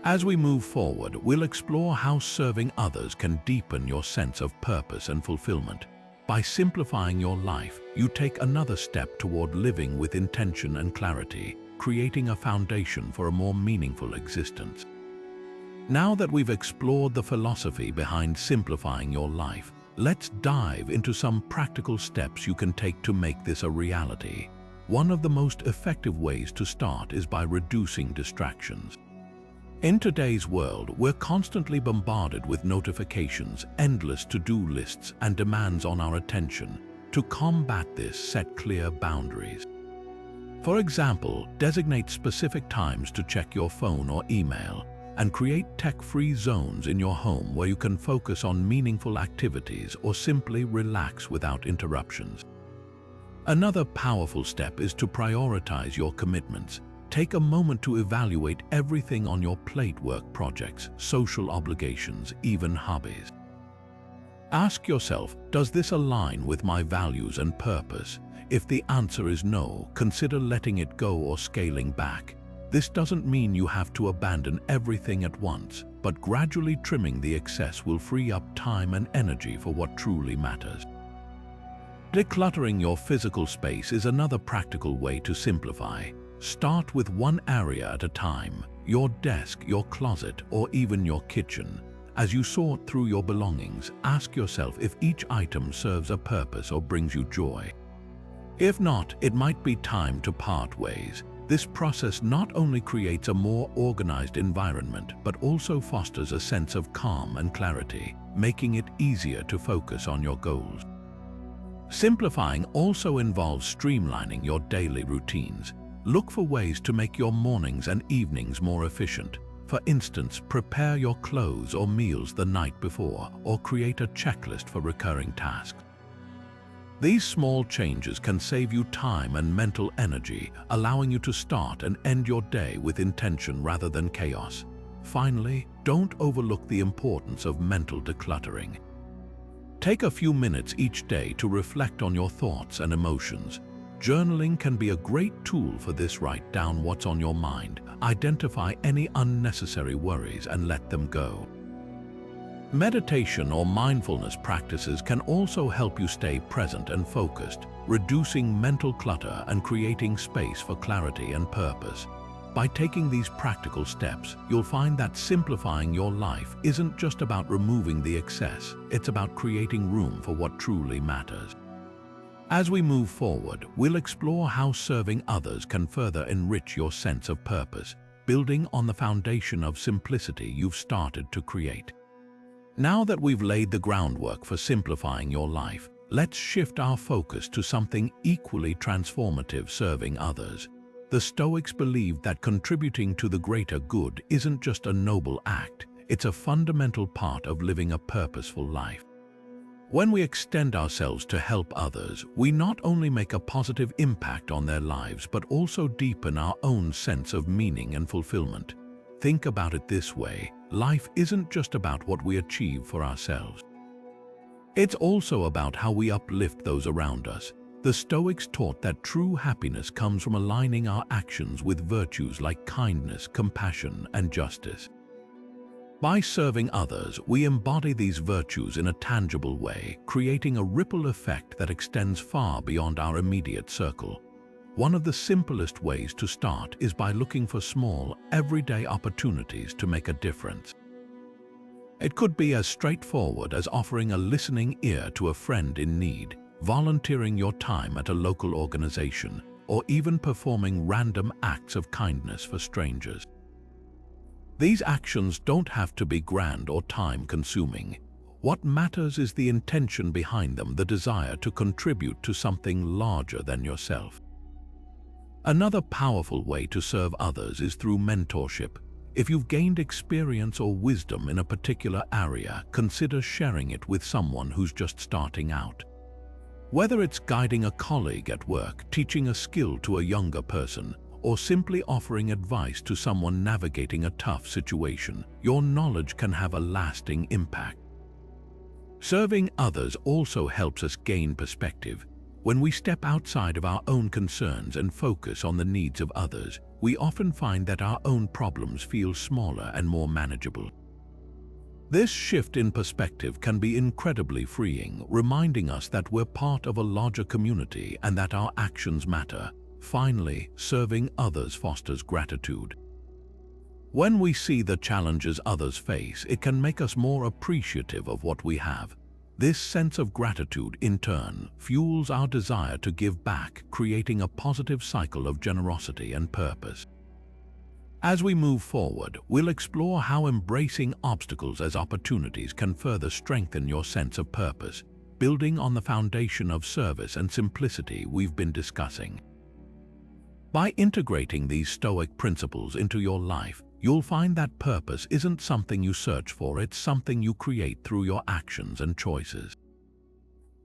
As we move forward, we'll explore how serving others can deepen your sense of purpose and fulfillment. By simplifying your life, you take another step toward living with intention and clarity, creating a foundation for a more meaningful existence. Now that we've explored the philosophy behind simplifying your life, let's dive into some practical steps you can take to make this a reality. One of the most effective ways to start is by reducing distractions. In today's world, we're constantly bombarded with notifications, endless to-do lists, and demands on our attention. To combat this, set clear boundaries. For example, designate specific times to check your phone or email, and create tech-free zones in your home where you can focus on meaningful activities or simply relax without interruptions. Another powerful step is to prioritize your commitments. Take a moment to evaluate everything on your plate: work projects, social obligations, even hobbies. Ask yourself, does this align with my values and purpose? If the answer is no, consider letting it go or scaling back. This doesn't mean you have to abandon everything at once, but gradually trimming the excess will free up time and energy for what truly matters. Decluttering your physical space is another practical way to simplify. Start with one area at a time: your desk, your closet, or even your kitchen. As you sort through your belongings, ask yourself if each item serves a purpose or brings you joy. If not, it might be time to part ways. This process not only creates a more organized environment, but also fosters a sense of calm and clarity, making it easier to focus on your goals. Simplifying also involves streamlining your daily routines. Look for ways to make your mornings and evenings more efficient. For instance, prepare your clothes or meals the night before, or create a checklist for recurring tasks. These small changes can save you time and mental energy, allowing you to start and end your day with intention rather than chaos. Finally, don't overlook the importance of mental decluttering. Take a few minutes each day to reflect on your thoughts and emotions. Journaling can be a great tool for this. Write down what's on your mind, identify any unnecessary worries, and let them go. Meditation or mindfulness practices can also help you stay present and focused, reducing mental clutter and creating space for clarity and purpose. By taking these practical steps, you'll find that simplifying your life isn't just about removing the excess, it's about creating room for what truly matters. As we move forward, we'll explore how serving others can further enrich your sense of purpose, building on the foundation of simplicity you've started to create. Now that we've laid the groundwork for simplifying your life, let's shift our focus to something equally transformative: serving others. The Stoics believed that contributing to the greater good isn't just a noble act, it's a fundamental part of living a purposeful life. When we extend ourselves to help others, we not only make a positive impact on their lives, but also deepen our own sense of meaning and fulfillment. Think about it this way: life isn't just about what we achieve for ourselves. It's also about how we uplift those around us. The Stoics taught that true happiness comes from aligning our actions with virtues like kindness, compassion, and justice. By serving others, we embody these virtues in a tangible way, creating a ripple effect that extends far beyond our immediate circle. One of the simplest ways to start is by looking for small, everyday opportunities to make a difference. It could be as straightforward as offering a listening ear to a friend in need, volunteering your time at a local organization, or even performing random acts of kindness for strangers. These actions don't have to be grand or time-consuming. What matters is the intention behind them, the desire to contribute to something larger than yourself. Another powerful way to serve others is through mentorship. If you've gained experience or wisdom in a particular area, consider sharing it with someone who's just starting out. Whether it's guiding a colleague at work, teaching a skill to a younger person, or simply offering advice to someone navigating a tough situation, your knowledge can have a lasting impact. Serving others also helps us gain perspective. When we step outside of our own concerns and focus on the needs of others, we often find that our own problems feel smaller and more manageable. This shift in perspective can be incredibly freeing, reminding us that we're part of a larger community and that our actions matter. Finally, serving others fosters gratitude. When we see the challenges others face, it can make us more appreciative of what we have. This sense of gratitude, in turn, fuels our desire to give back, creating a positive cycle of generosity and purpose. As we move forward, we'll explore how embracing obstacles as opportunities can further strengthen your sense of purpose, building on the foundation of service and simplicity we've been discussing. By integrating these Stoic principles into your life, you'll find that purpose isn't something you search for, it's something you create through your actions and choices.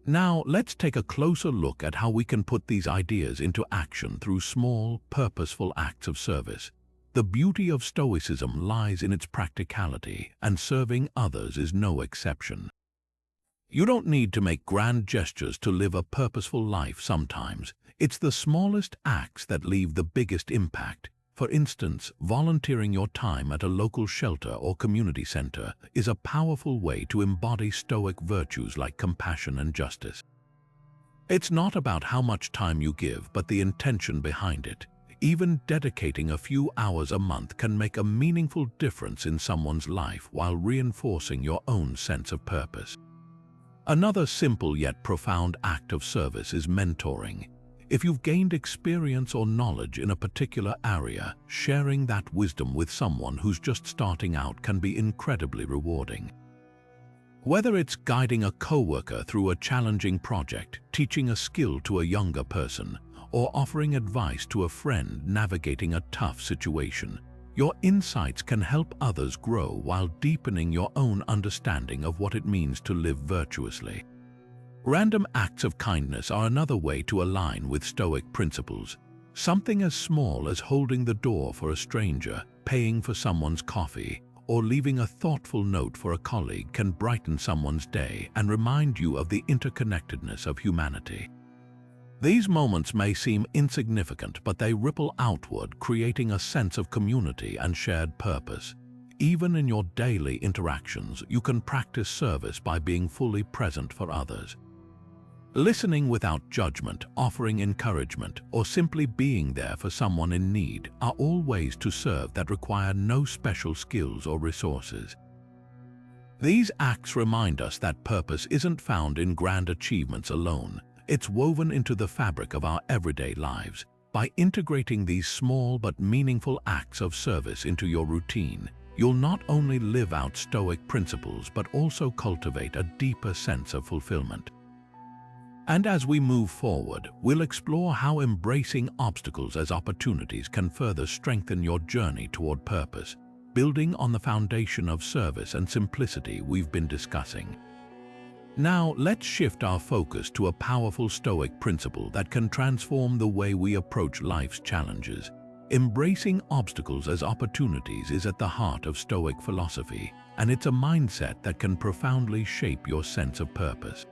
Now, let's take a closer look at how we can put these ideas into action through small, purposeful acts of service. The beauty of Stoicism lies in its practicality, and serving others is no exception. You don't need to make grand gestures to live a purposeful life sometimes. It's the smallest acts that leave the biggest impact. For instance, volunteering your time at a local shelter or community center is a powerful way to embody Stoic virtues like compassion and justice. It's not about how much time you give, but the intention behind it. Even dedicating a few hours a month can make a meaningful difference in someone's life while reinforcing your own sense of purpose. Another simple yet profound act of service is mentoring. If you've gained experience or knowledge in a particular area, sharing that wisdom with someone who's just starting out can be incredibly rewarding. Whether it's guiding a coworker through a challenging project, teaching a skill to a younger person, or offering advice to a friend navigating a tough situation, your insights can help others grow while deepening your own understanding of what it means to live virtuously. Random acts of kindness are another way to align with Stoic principles. Something as small as holding the door for a stranger, paying for someone's coffee, or leaving a thoughtful note for a colleague can brighten someone's day and remind you of the interconnectedness of humanity. These moments may seem insignificant, but they ripple outward, creating a sense of community and shared purpose. Even in your daily interactions, you can practice service by being fully present for others. Listening without judgment, offering encouragement, or simply being there for someone in need are all ways to serve that require no special skills or resources. These acts remind us that purpose isn't found in grand achievements alone. It's woven into the fabric of our everyday lives. By integrating these small but meaningful acts of service into your routine, you'll not only live out Stoic principles but also cultivate a deeper sense of fulfillment. And as we move forward, we'll explore how embracing obstacles as opportunities can further strengthen your journey toward purpose, building on the foundation of service and simplicity we've been discussing. Now, let's shift our focus to a powerful Stoic principle that can transform the way we approach life's challenges. Embracing obstacles as opportunities is at the heart of Stoic philosophy, and it's a mindset that can profoundly shape your sense of purpose.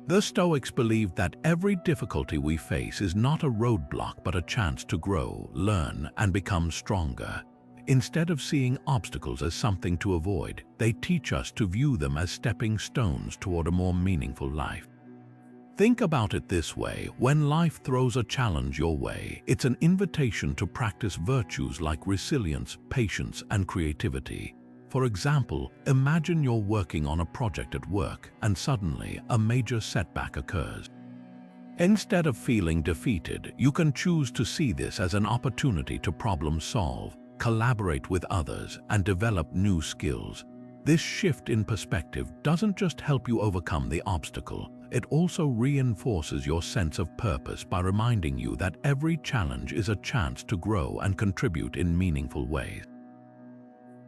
The Stoics believed that every difficulty we face is not a roadblock but a chance to grow, learn, and become stronger. Instead of seeing obstacles as something to avoid, they teach us to view them as stepping stones toward a more meaningful life. Think about it this way: when life throws a challenge your way, it's an invitation to practice virtues like resilience, patience, and creativity. For example, imagine you're working on a project at work and suddenly a major setback occurs. Instead of feeling defeated, you can choose to see this as an opportunity to problem solve, collaborate with others, and develop new skills. This shift in perspective doesn't just help you overcome the obstacle, it also reinforces your sense of purpose by reminding you that every challenge is a chance to grow and contribute in meaningful ways.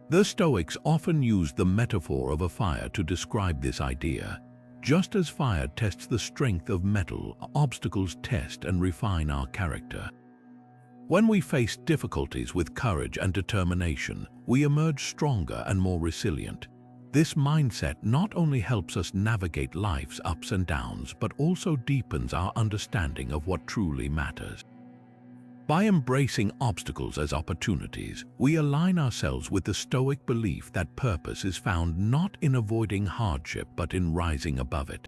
The Stoics often used the metaphor of a fire to describe this idea. Just as fire tests the strength of metal, obstacles test and refine our character. When we face difficulties with courage and determination, we emerge stronger and more resilient. This mindset not only helps us navigate life's ups and downs, but also deepens our understanding of what truly matters. By embracing obstacles as opportunities, we align ourselves with the Stoic belief that purpose is found not in avoiding hardship but in rising above it.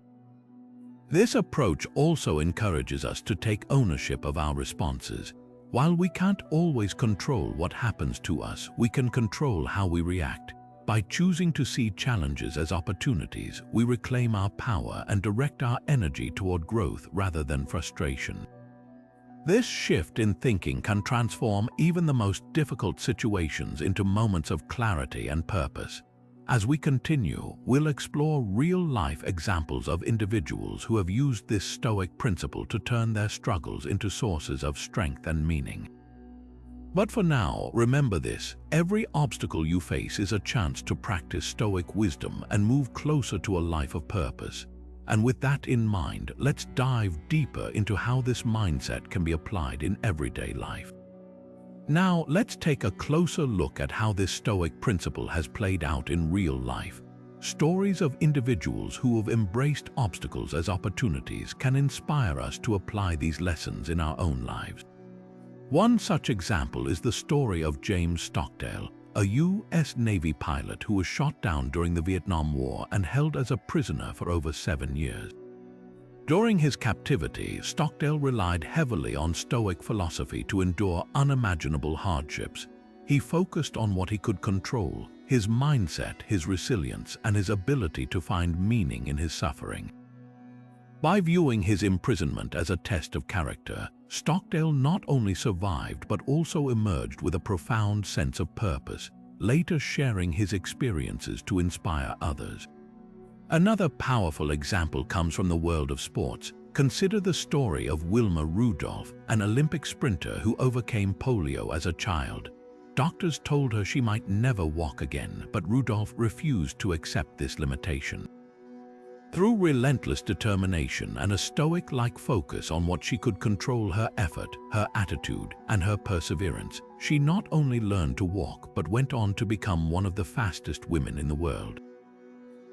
This approach also encourages us to take ownership of our responses. While we can't always control what happens to us, we can control how we react. By choosing to see challenges as opportunities, we reclaim our power and direct our energy toward growth rather than frustration. This shift in thinking can transform even the most difficult situations into moments of clarity and purpose. As we continue, we'll explore real-life examples of individuals who have used this Stoic principle to turn their struggles into sources of strength and meaning. But for now, remember this: every obstacle you face is a chance to practice Stoic wisdom and move closer to a life of purpose. And with that in mind, let's dive deeper into how this mindset can be applied in everyday life. Now, let's take a closer look at how this Stoic principle has played out in real life. Stories of individuals who have embraced obstacles as opportunities can inspire us to apply these lessons in our own lives. One such example is the story of James Stockdale, a U.S. Navy pilot who was shot down during the Vietnam War and held as a prisoner for over 7 years. During his captivity, Stockdale relied heavily on Stoic philosophy to endure unimaginable hardships. He focused on what he could control: his mindset, his resilience, and his ability to find meaning in his suffering. By viewing his imprisonment as a test of character, Stockdale not only survived but also emerged with a profound sense of purpose, later sharing his experiences to inspire others. Another powerful example comes from the world of sports. Consider the story of Wilma Rudolph, an Olympic sprinter who overcame polio as a child. Doctors told her she might never walk again, but Rudolph refused to accept this limitation. Through relentless determination and a Stoic-like focus on what she could control: her effort, her attitude, and her perseverance, she not only learned to walk but went on to become one of the fastest women in the world.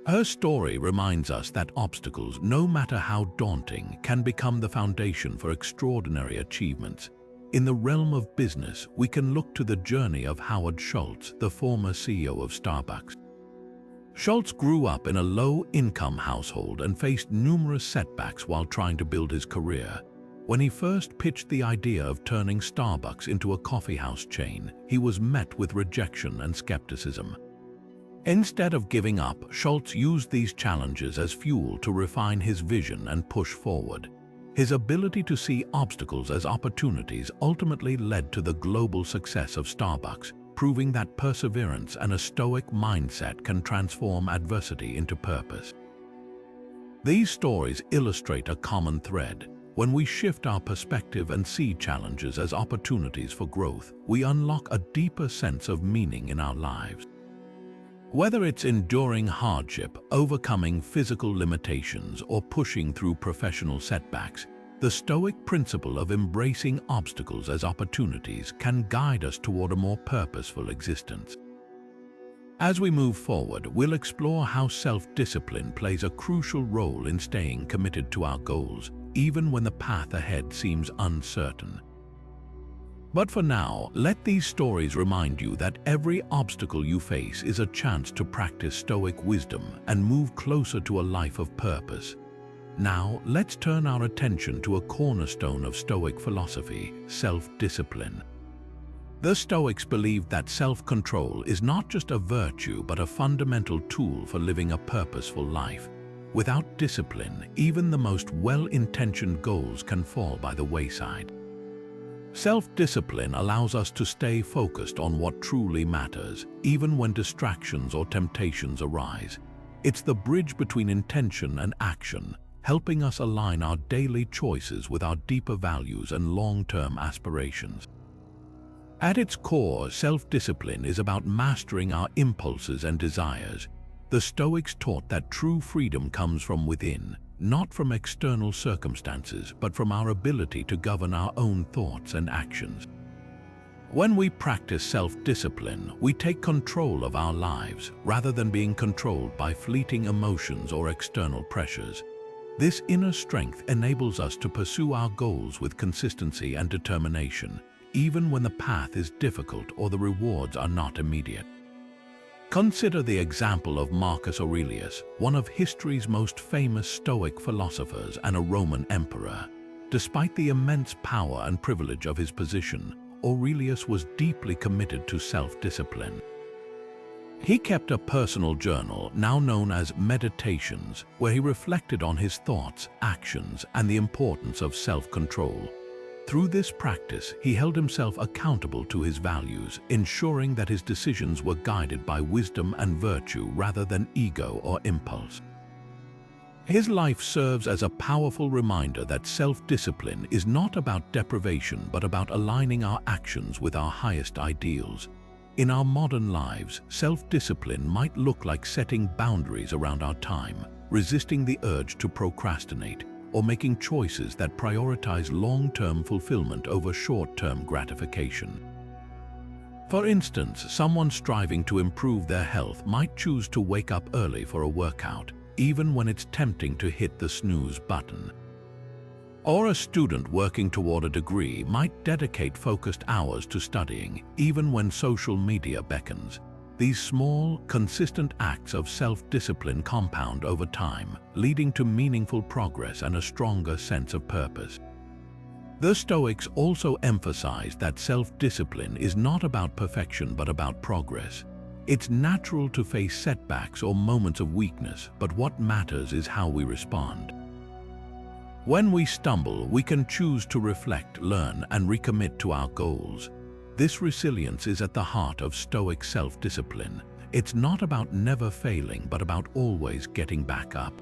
Her story reminds us that obstacles, no matter how daunting, can become the foundation for extraordinary achievements. In the realm of business, we can look to the journey of Howard Schultz, the former CEO of Starbucks. Schultz grew up in a low-income household and faced numerous setbacks while trying to build his career. When he first pitched the idea of turning Starbucks into a coffeehouse chain, he was met with rejection and skepticism. Instead of giving up, Schultz used these challenges as fuel to refine his vision and push forward. His ability to see obstacles as opportunities ultimately led to the global success of Starbucks, proving that perseverance and a Stoic mindset can transform adversity into purpose. These stories illustrate a common thread. When we shift our perspective and see challenges as opportunities for growth, we unlock a deeper sense of meaning in our lives. Whether it's enduring hardship, overcoming physical limitations, or pushing through professional setbacks, the Stoic principle of embracing obstacles as opportunities can guide us toward a more purposeful existence. As we move forward, we'll explore how self-discipline plays a crucial role in staying committed to our goals, even when the path ahead seems uncertain. But for now, let these stories remind you that every obstacle you face is a chance to practice Stoic wisdom and move closer to a life of purpose. Now, let's turn our attention to a cornerstone of Stoic philosophy: self-discipline. The Stoics believed that self-control is not just a virtue but a fundamental tool for living a purposeful life. Without discipline, even the most well-intentioned goals can fall by the wayside. Self-discipline allows us to stay focused on what truly matters, even when distractions or temptations arise. It's the bridge between intention and action, helping us align our daily choices with our deeper values and long-term aspirations. At its core, self-discipline is about mastering our impulses and desires. The Stoics taught that true freedom comes from within, not from external circumstances, but from our ability to govern our own thoughts and actions. When we practice self-discipline, we take control of our lives rather than being controlled by fleeting emotions or external pressures. This inner strength enables us to pursue our goals with consistency and determination, even when the path is difficult or the rewards are not immediate. Consider the example of Marcus Aurelius, one of history's most famous Stoic philosophers and a Roman emperor. Despite the immense power and privilege of his position, Aurelius was deeply committed to self-discipline. He kept a personal journal, now known as Meditations, where he reflected on his thoughts, actions, and the importance of self-control. Through this practice, he held himself accountable to his values, ensuring that his decisions were guided by wisdom and virtue rather than ego or impulse. His life serves as a powerful reminder that self-discipline is not about deprivation but about aligning our actions with our highest ideals. In our modern lives, self-discipline might look like setting boundaries around our time, resisting the urge to procrastinate, or making choices that prioritize long-term fulfillment over short-term gratification. For instance, someone striving to improve their health might choose to wake up early for a workout, even when it's tempting to hit the snooze button. Or a student working toward a degree might dedicate focused hours to studying, even when social media beckons. These small, consistent acts of self-discipline compound over time, leading to meaningful progress and a stronger sense of purpose. The Stoics also emphasize that self-discipline is not about perfection but about progress. It's natural to face setbacks or moments of weakness, but what matters is how we respond. When we stumble, we can choose to reflect, learn, and recommit to our goals. This resilience is at the heart of Stoic self-discipline. It's not about never failing, but about always getting back up.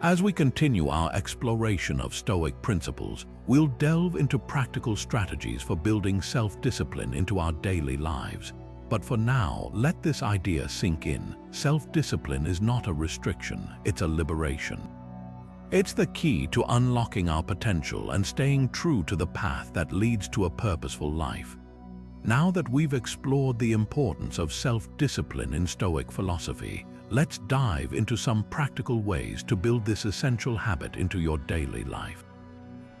As we continue our exploration of Stoic principles, we'll delve into practical strategies for building self-discipline into our daily lives. But for now, let this idea sink in. Self-discipline is not a restriction, it's a liberation. It's the key to unlocking our potential and staying true to the path that leads to a purposeful life. Now that we've explored the importance of self-discipline in Stoic philosophy, let's dive into some practical ways to build this essential habit into your daily life.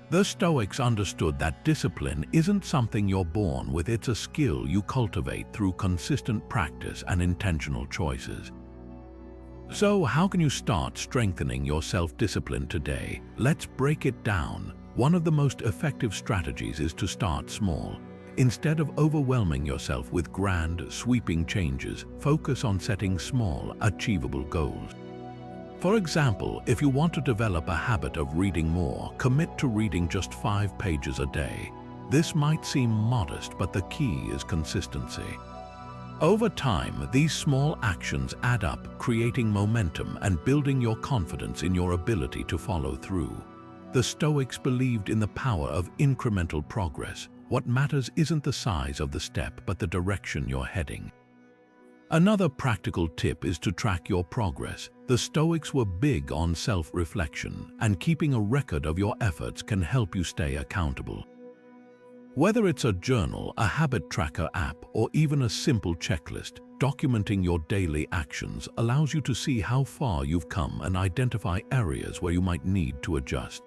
The Stoics understood that discipline isn't something you're born with, it's a skill you cultivate through consistent practice and intentional choices. So, how can you start strengthening your self-discipline today? Let's break it down. One of the most effective strategies is to start small. Instead of overwhelming yourself with grand, sweeping changes, focus on setting small, achievable goals. For example, if you want to develop a habit of reading more, commit to reading just 5 pages a day. This might seem modest, but the key is consistency. Over time, these small actions add up, creating momentum and building your confidence in your ability to follow through. The Stoics believed in the power of incremental progress. What matters isn't the size of the step, but the direction you're heading. Another practical tip is to track your progress. The Stoics were big on self-reflection, and keeping a record of your efforts can help you stay accountable. Whether it's a journal, a habit tracker app, or even a simple checklist, documenting your daily actions allows you to see how far you've come and identify areas where you might need to adjust.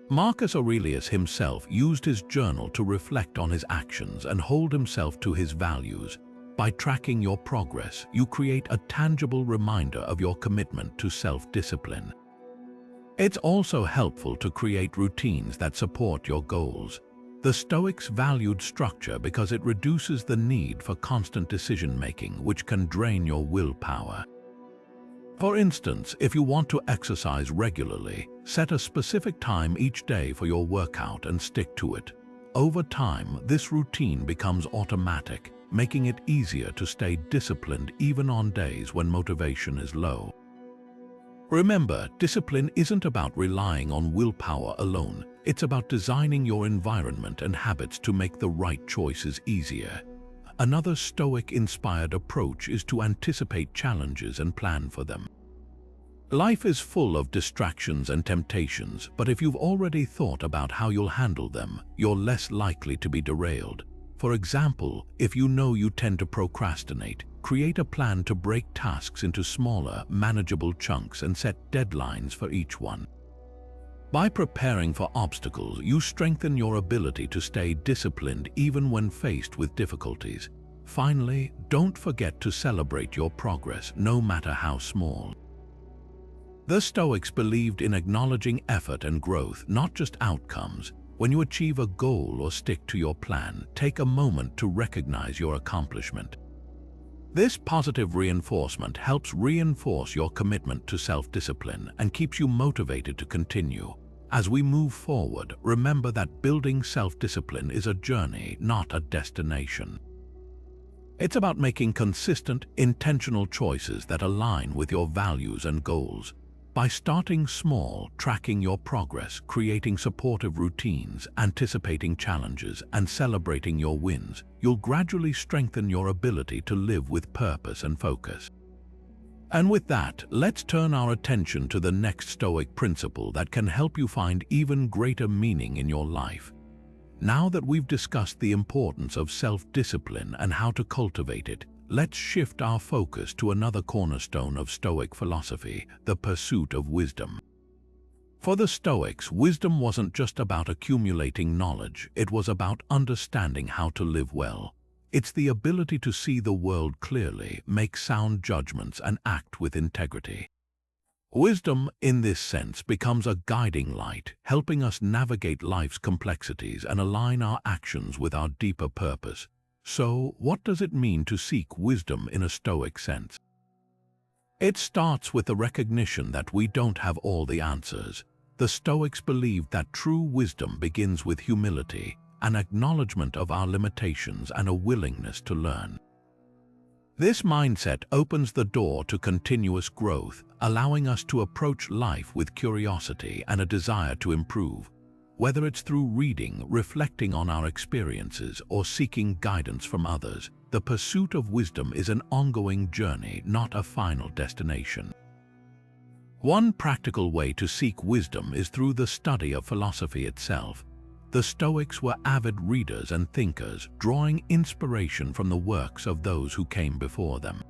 Marcus Aurelius himself used his journal to reflect on his actions and hold himself to his values. By tracking your progress, you create a tangible reminder of your commitment to self-discipline. It's also helpful to create routines that support your goals. The Stoics valued structure because it reduces the need for constant decision-making, which can drain your willpower. For instance, if you want to exercise regularly, set a specific time each day for your workout and stick to it. Over time, this routine becomes automatic, making it easier to stay disciplined even on days when motivation is low. Remember, discipline isn't about relying on willpower alone. It's about designing your environment and habits to make the right choices easier. Another Stoic-inspired approach is to anticipate challenges and plan for them. Life is full of distractions and temptations, but if you've already thought about how you'll handle them, you're less likely to be derailed. For example, if you know you tend to procrastinate, create a plan to break tasks into smaller, manageable chunks and set deadlines for each one. By preparing for obstacles, you strengthen your ability to stay disciplined even when faced with difficulties. Finally, don't forget to celebrate your progress, no matter how small. The Stoics believed in acknowledging effort and growth, not just outcomes. When you achieve a goal or stick to your plan, take a moment to recognize your accomplishment. This positive reinforcement helps reinforce your commitment to self-discipline and keeps you motivated to continue. As we move forward, remember that building self-discipline is a journey, not a destination. It's about making consistent, intentional choices that align with your values and goals. By starting small, tracking your progress, creating supportive routines, anticipating challenges, and celebrating your wins, you'll gradually strengthen your ability to live with purpose and focus. And with that, let's turn our attention to the next Stoic principle that can help you find even greater meaning in your life. Now that we've discussed the importance of self-discipline and how to cultivate it, let's shift our focus to another cornerstone of Stoic philosophy, the pursuit of wisdom. For the Stoics, wisdom wasn't just about accumulating knowledge, it was about understanding how to live well. It's the ability to see the world clearly, make sound judgments, and act with integrity. Wisdom, in this sense, becomes a guiding light, helping us navigate life's complexities and align our actions with our deeper purpose. So, what does it mean to seek wisdom in a Stoic sense? It starts with the recognition that we don't have all the answers. The Stoics believed that true wisdom begins with humility, an acknowledgement of our limitations and a willingness to learn. This mindset opens the door to continuous growth, allowing us to approach life with curiosity and a desire to improve. Whether it's through reading, reflecting on our experiences, or seeking guidance from others, the pursuit of wisdom is an ongoing journey, not a final destination. One practical way to seek wisdom is through the study of philosophy itself. The Stoics were avid readers and thinkers, drawing inspiration from the works of those who came before them.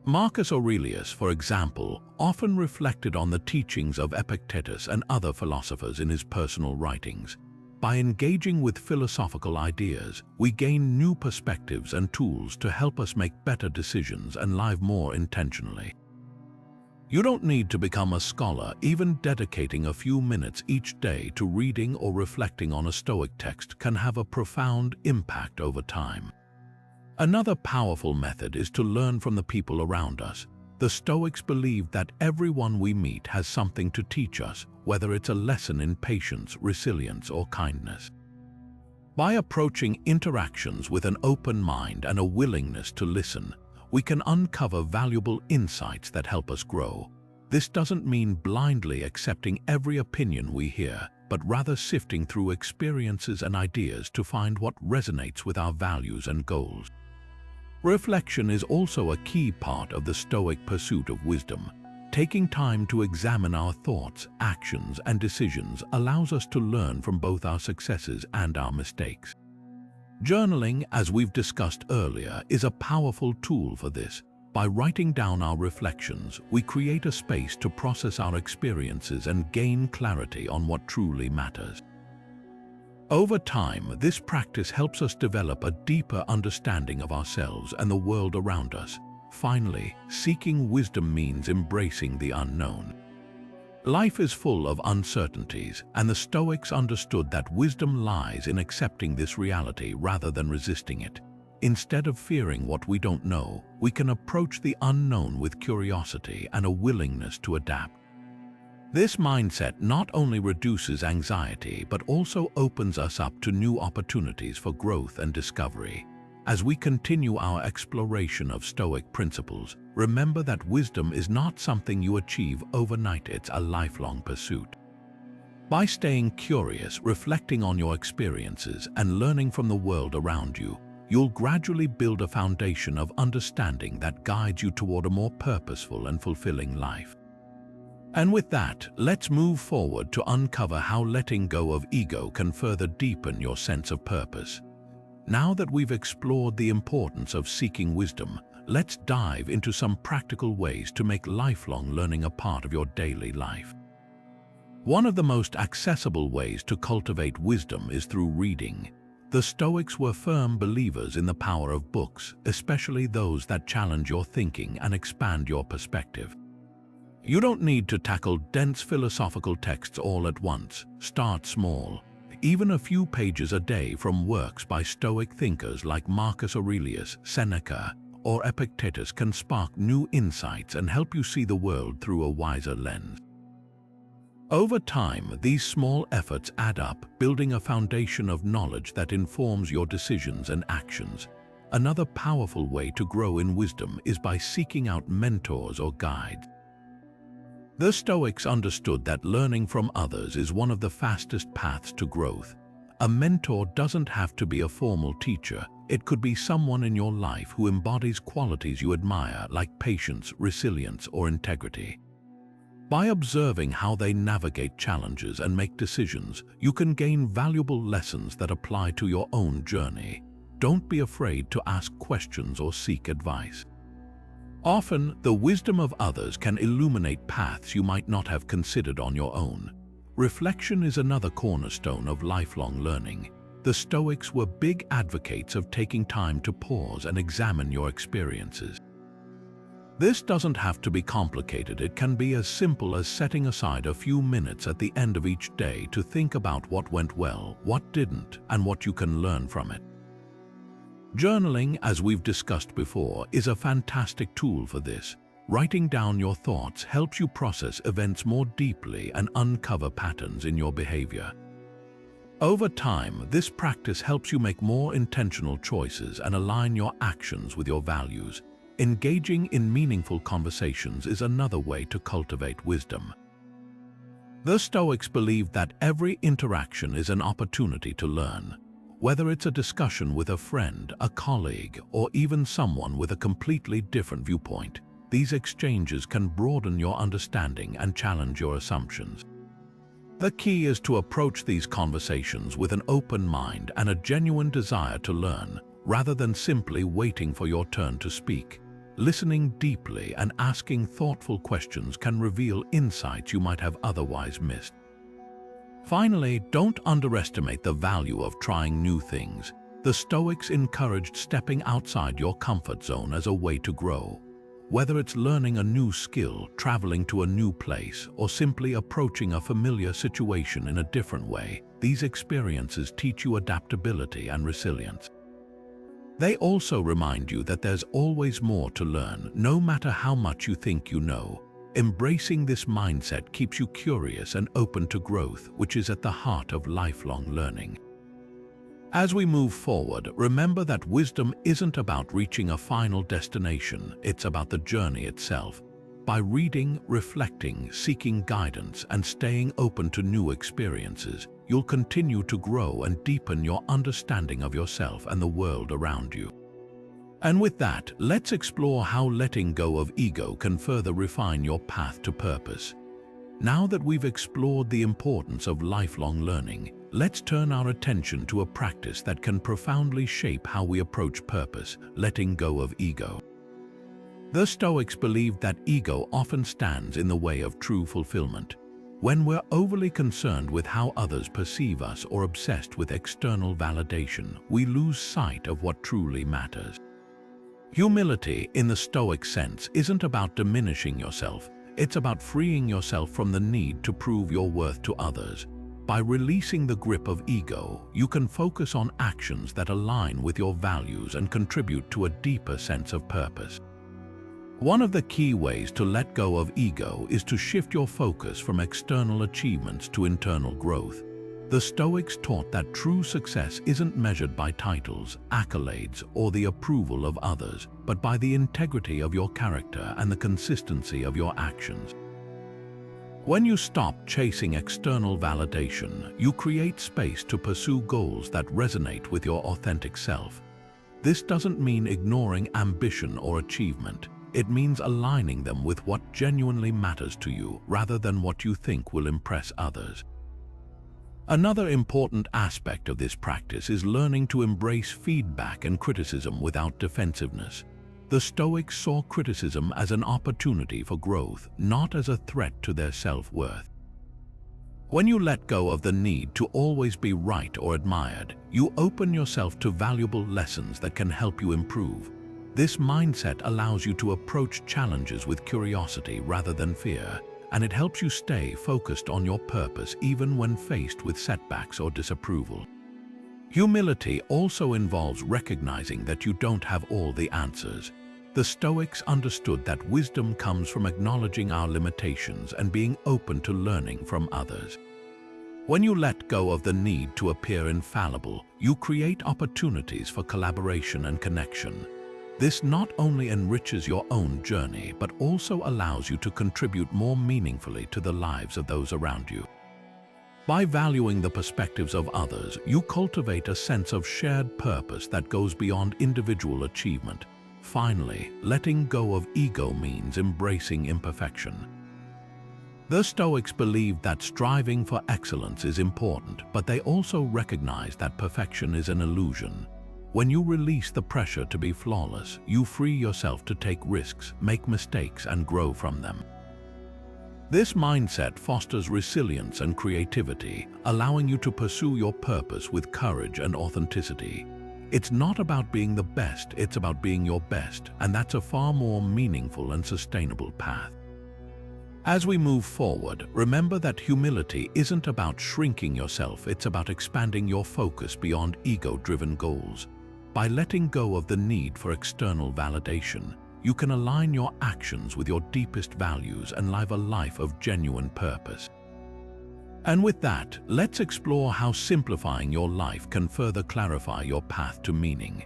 Marcus Aurelius, for example, often reflected on the teachings of Epictetus and other philosophers in his personal writings. By engaging with philosophical ideas, we gain new perspectives and tools to help us make better decisions and live more intentionally. You don't need to become a scholar. Even dedicating a few minutes each day to reading or reflecting on a Stoic text can have a profound impact over time. Another powerful method is to learn from the people around us. The Stoics believed that everyone we meet has something to teach us, whether it's a lesson in patience, resilience, or kindness. By approaching interactions with an open mind and a willingness to listen, we can uncover valuable insights that help us grow. This doesn't mean blindly accepting every opinion we hear, but rather sifting through experiences and ideas to find what resonates with our values and goals. Reflection is also a key part of the Stoic pursuit of wisdom. Taking time to examine our thoughts, actions, and decisions allows us to learn from both our successes and our mistakes. Journaling, as we've discussed earlier, is a powerful tool for this. By writing down our reflections, we create a space to process our experiences and gain clarity on what truly matters. Over time, this practice helps us develop a deeper understanding of ourselves and the world around us. Finally, seeking wisdom means embracing the unknown. Life is full of uncertainties, and the Stoics understood that wisdom lies in accepting this reality rather than resisting it. Instead of fearing what we don't know, we can approach the unknown with curiosity and a willingness to adapt. This mindset not only reduces anxiety but also opens us up to new opportunities for growth and discovery. As we continue our exploration of Stoic principles, remember that wisdom is not something you achieve overnight, it's a lifelong pursuit. By staying curious, reflecting on your experiences, and learning from the world around you, you'll gradually build a foundation of understanding that guides you toward a more purposeful and fulfilling life. And with that, let's move forward to uncover how letting go of ego can further deepen your sense of purpose. Now that we've explored the importance of seeking wisdom, let's dive into some practical ways to make lifelong learning a part of your daily life. One of the most accessible ways to cultivate wisdom is through reading. The Stoics were firm believers in the power of books, especially those that challenge your thinking and expand your perspective. You don't need to tackle dense philosophical texts all at once. Start small. Even a few pages a day from works by Stoic thinkers like Marcus Aurelius, Seneca, or Epictetus can spark new insights and help you see the world through a wiser lens. Over time, these small efforts add up, building a foundation of knowledge that informs your decisions and actions. Another powerful way to grow in wisdom is by seeking out mentors or guides. The Stoics understood that learning from others is one of the fastest paths to growth. A mentor doesn't have to be a formal teacher. It could be someone in your life who embodies qualities you admire, like patience, resilience, or integrity. By observing how they navigate challenges and make decisions, you can gain valuable lessons that apply to your own journey. Don't be afraid to ask questions or seek advice. Often, the wisdom of others can illuminate paths you might not have considered on your own. Reflection is another cornerstone of lifelong learning. The Stoics were big advocates of taking time to pause and examine your experiences. This doesn't have to be complicated. It can be as simple as setting aside a few minutes at the end of each day to think about what went well, what didn't, and what you can learn from it. Journaling, as we've discussed before, is a fantastic tool for this. Writing down your thoughts helps you process events more deeply and uncover patterns in your behavior. Over time, this practice helps you make more intentional choices and align your actions with your values. Engaging in meaningful conversations is another way to cultivate wisdom. The Stoics believed that every interaction is an opportunity to learn. Whether it's a discussion with a friend, a colleague, or even someone with a completely different viewpoint, these exchanges can broaden your understanding and challenge your assumptions. The key is to approach these conversations with an open mind and a genuine desire to learn, rather than simply waiting for your turn to speak. Listening deeply and asking thoughtful questions can reveal insights you might have otherwise missed. Finally, don't underestimate the value of trying new things. The Stoics encouraged stepping outside your comfort zone as a way to grow. Whether it's learning a new skill, traveling to a new place, or simply approaching a familiar situation in a different way, these experiences teach you adaptability and resilience. They also remind you that there's always more to learn, no matter how much you think you know. Embracing this mindset keeps you curious and open to growth, which is at the heart of lifelong learning. As we move forward, remember that wisdom isn't about reaching a final destination, it's about the journey itself. By reading, reflecting, seeking guidance, and staying open to new experiences, you'll continue to grow and deepen your understanding of yourself and the world around you. And with that, let's explore how letting go of ego can further refine your path to purpose. Now that we've explored the importance of lifelong learning, let's turn our attention to a practice that can profoundly shape how we approach purpose: letting go of ego. The Stoics believed that ego often stands in the way of true fulfillment. When we're overly concerned with how others perceive us or obsessed with external validation, we lose sight of what truly matters. Humility, in the Stoic sense, isn't about diminishing yourself. It's about freeing yourself from the need to prove your worth to others. By releasing the grip of ego, you can focus on actions that align with your values and contribute to a deeper sense of purpose. One of the key ways to let go of ego is to shift your focus from external achievements to internal growth. The Stoics taught that true success isn't measured by titles, accolades, or the approval of others, but by the integrity of your character and the consistency of your actions. When you stop chasing external validation, you create space to pursue goals that resonate with your authentic self. This doesn't mean ignoring ambition or achievement. It means aligning them with what genuinely matters to you rather than what you think will impress others. Another important aspect of this practice is learning to embrace feedback and criticism without defensiveness. The Stoics saw criticism as an opportunity for growth, not as a threat to their self-worth. When you let go of the need to always be right or admired, you open yourself to valuable lessons that can help you improve. This mindset allows you to approach challenges with curiosity rather than fear, and it helps you stay focused on your purpose even when faced with setbacks or disapproval. Humility also involves recognizing that you don't have all the answers. The Stoics understood that wisdom comes from acknowledging our limitations and being open to learning from others. When you let go of the need to appear infallible, you create opportunities for collaboration and connection. This not only enriches your own journey, but also allows you to contribute more meaningfully to the lives of those around you. By valuing the perspectives of others, you cultivate a sense of shared purpose that goes beyond individual achievement. Finally, letting go of ego means embracing imperfection. The Stoics believed that striving for excellence is important, but they also recognized that perfection is an illusion. When you release the pressure to be flawless, you free yourself to take risks, make mistakes, and grow from them. This mindset fosters resilience and creativity, allowing you to pursue your purpose with courage and authenticity. It's not about being the best, it's about being your best, and that's a far more meaningful and sustainable path. As we move forward, remember that humility isn't about shrinking yourself, it's about expanding your focus beyond ego-driven goals. By letting go of the need for external validation, you can align your actions with your deepest values and live a life of genuine purpose. And with that, let's explore how simplifying your life can further clarify your path to meaning.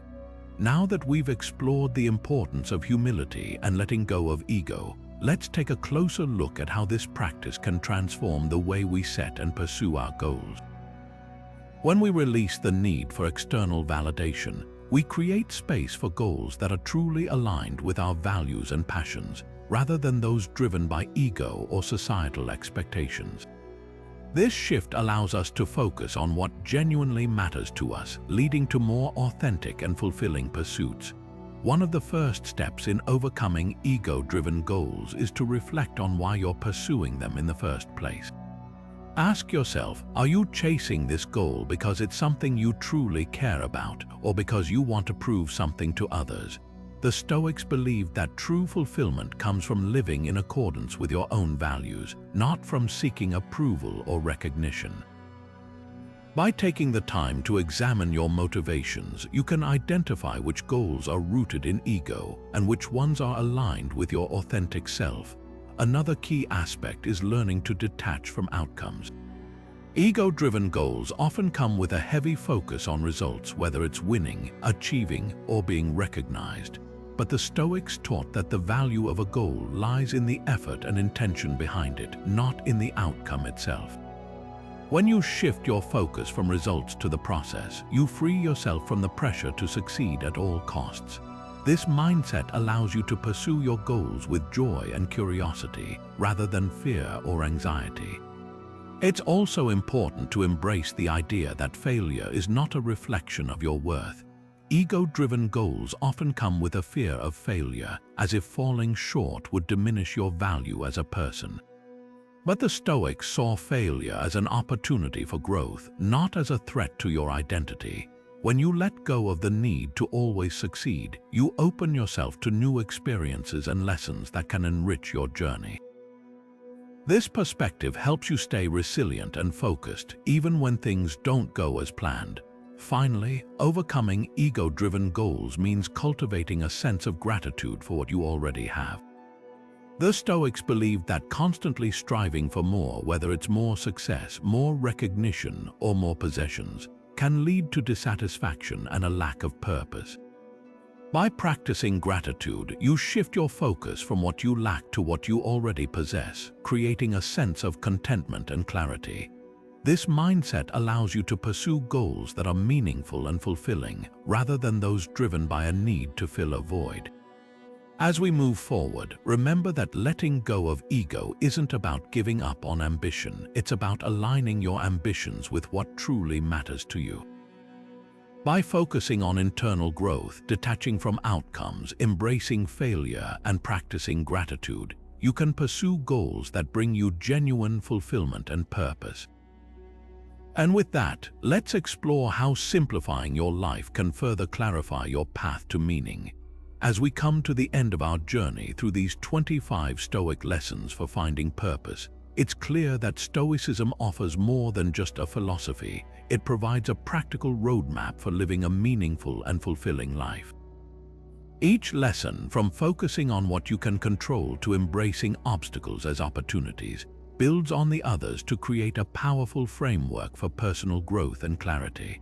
Now that we've explored the importance of humility and letting go of ego, let's take a closer look at how this practice can transform the way we set and pursue our goals. When we release the need for external validation, we create space for goals that are truly aligned with our values and passions, rather than those driven by ego or societal expectations. This shift allows us to focus on what genuinely matters to us, leading to more authentic and fulfilling pursuits. One of the first steps in overcoming ego-driven goals is to reflect on why you're pursuing them in the first place. Ask yourself, are you chasing this goal because it's something you truly care about, or because you want to prove something to others? The Stoics believed that true fulfillment comes from living in accordance with your own values, not from seeking approval or recognition. By taking the time to examine your motivations, you can identify which goals are rooted in ego and which ones are aligned with your authentic self. Another key aspect is learning to detach from outcomes. Ego-driven goals often come with a heavy focus on results, whether it's winning, achieving, or being recognized. But the Stoics taught that the value of a goal lies in the effort and intention behind it, not in the outcome itself. When you shift your focus from results to the process, you free yourself from the pressure to succeed at all costs. This mindset allows you to pursue your goals with joy and curiosity, rather than fear or anxiety. It's also important to embrace the idea that failure is not a reflection of your worth. Ego-driven goals often come with a fear of failure, as if falling short would diminish your value as a person. But the Stoics saw failure as an opportunity for growth, not as a threat to your identity. When you let go of the need to always succeed, you open yourself to new experiences and lessons that can enrich your journey. This perspective helps you stay resilient and focused, even when things don't go as planned. Finally, overcoming ego-driven goals means cultivating a sense of gratitude for what you already have. The Stoics believed that constantly striving for more, whether it's more success, more recognition, or more possessions, can lead to dissatisfaction and a lack of purpose. By practicing gratitude, you shift your focus from what you lack to what you already possess, creating a sense of contentment and clarity. This mindset allows you to pursue goals that are meaningful and fulfilling, rather than those driven by a need to fill a void. As we move forward, remember that letting go of ego isn't about giving up on ambition. It's about aligning your ambitions with what truly matters to you. By focusing on internal growth, detaching from outcomes, embracing failure, and practicing gratitude, you can pursue goals that bring you genuine fulfillment and purpose. And with that, let's explore how simplifying your life can further clarify your path to meaning. As we come to the end of our journey through these 25 Stoic lessons for finding purpose, it's clear that Stoicism offers more than just a philosophy. It provides a practical roadmap for living a meaningful and fulfilling life. Each lesson, from focusing on what you can control to embracing obstacles as opportunities, builds on the others to create a powerful framework for personal growth and clarity.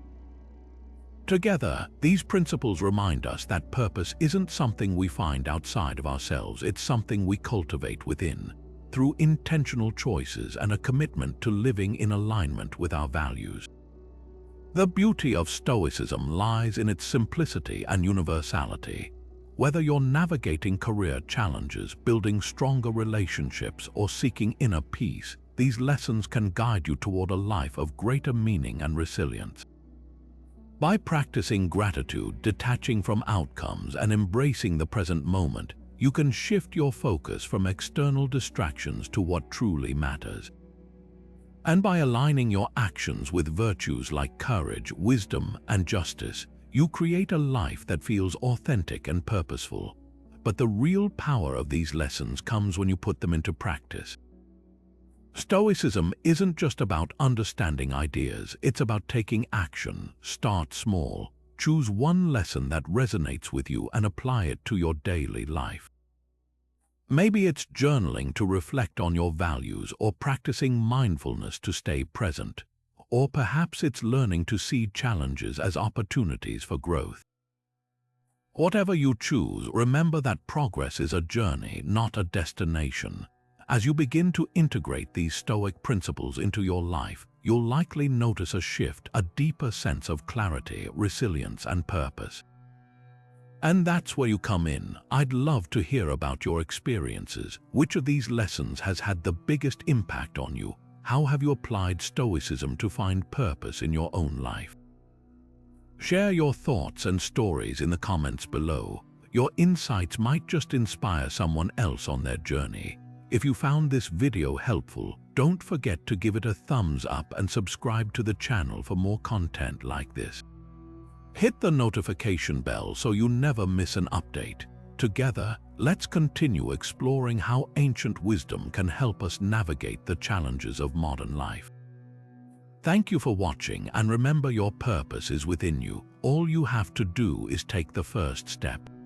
Together, these principles remind us that purpose isn't something we find outside of ourselves, it's something we cultivate within, through intentional choices and a commitment to living in alignment with our values. The beauty of Stoicism lies in its simplicity and universality. Whether you're navigating career challenges, building stronger relationships, or seeking inner peace, these lessons can guide you toward a life of greater meaning and resilience. By practicing gratitude, detaching from outcomes, and embracing the present moment, you can shift your focus from external distractions to what truly matters. And by aligning your actions with virtues like courage, wisdom, and justice, you create a life that feels authentic and purposeful. But the real power of these lessons comes when you put them into practice. Stoicism isn't just about understanding ideas, it's about taking action. Start small, choose one lesson that resonates with you and apply it to your daily life. Maybe it's journaling to reflect on your values, or practicing mindfulness to stay present. Or perhaps it's learning to see challenges as opportunities for growth. Whatever you choose, remember that progress is a journey, not a destination. As you begin to integrate these Stoic principles into your life, you'll likely notice a shift, a deeper sense of clarity, resilience, and purpose. And that's where you come in. I'd love to hear about your experiences. Which of these lessons has had the biggest impact on you? How have you applied Stoicism to find purpose in your own life? Share your thoughts and stories in the comments below. Your insights might just inspire someone else on their journey. If you found this video helpful, don't forget to give it a thumbs up and subscribe to the channel for more content like this. Hit the notification bell so you never miss an update. Together, let's continue exploring how ancient wisdom can help us navigate the challenges of modern life. Thank you for watching, and remember, your purpose is within you. All you have to do is take the first step.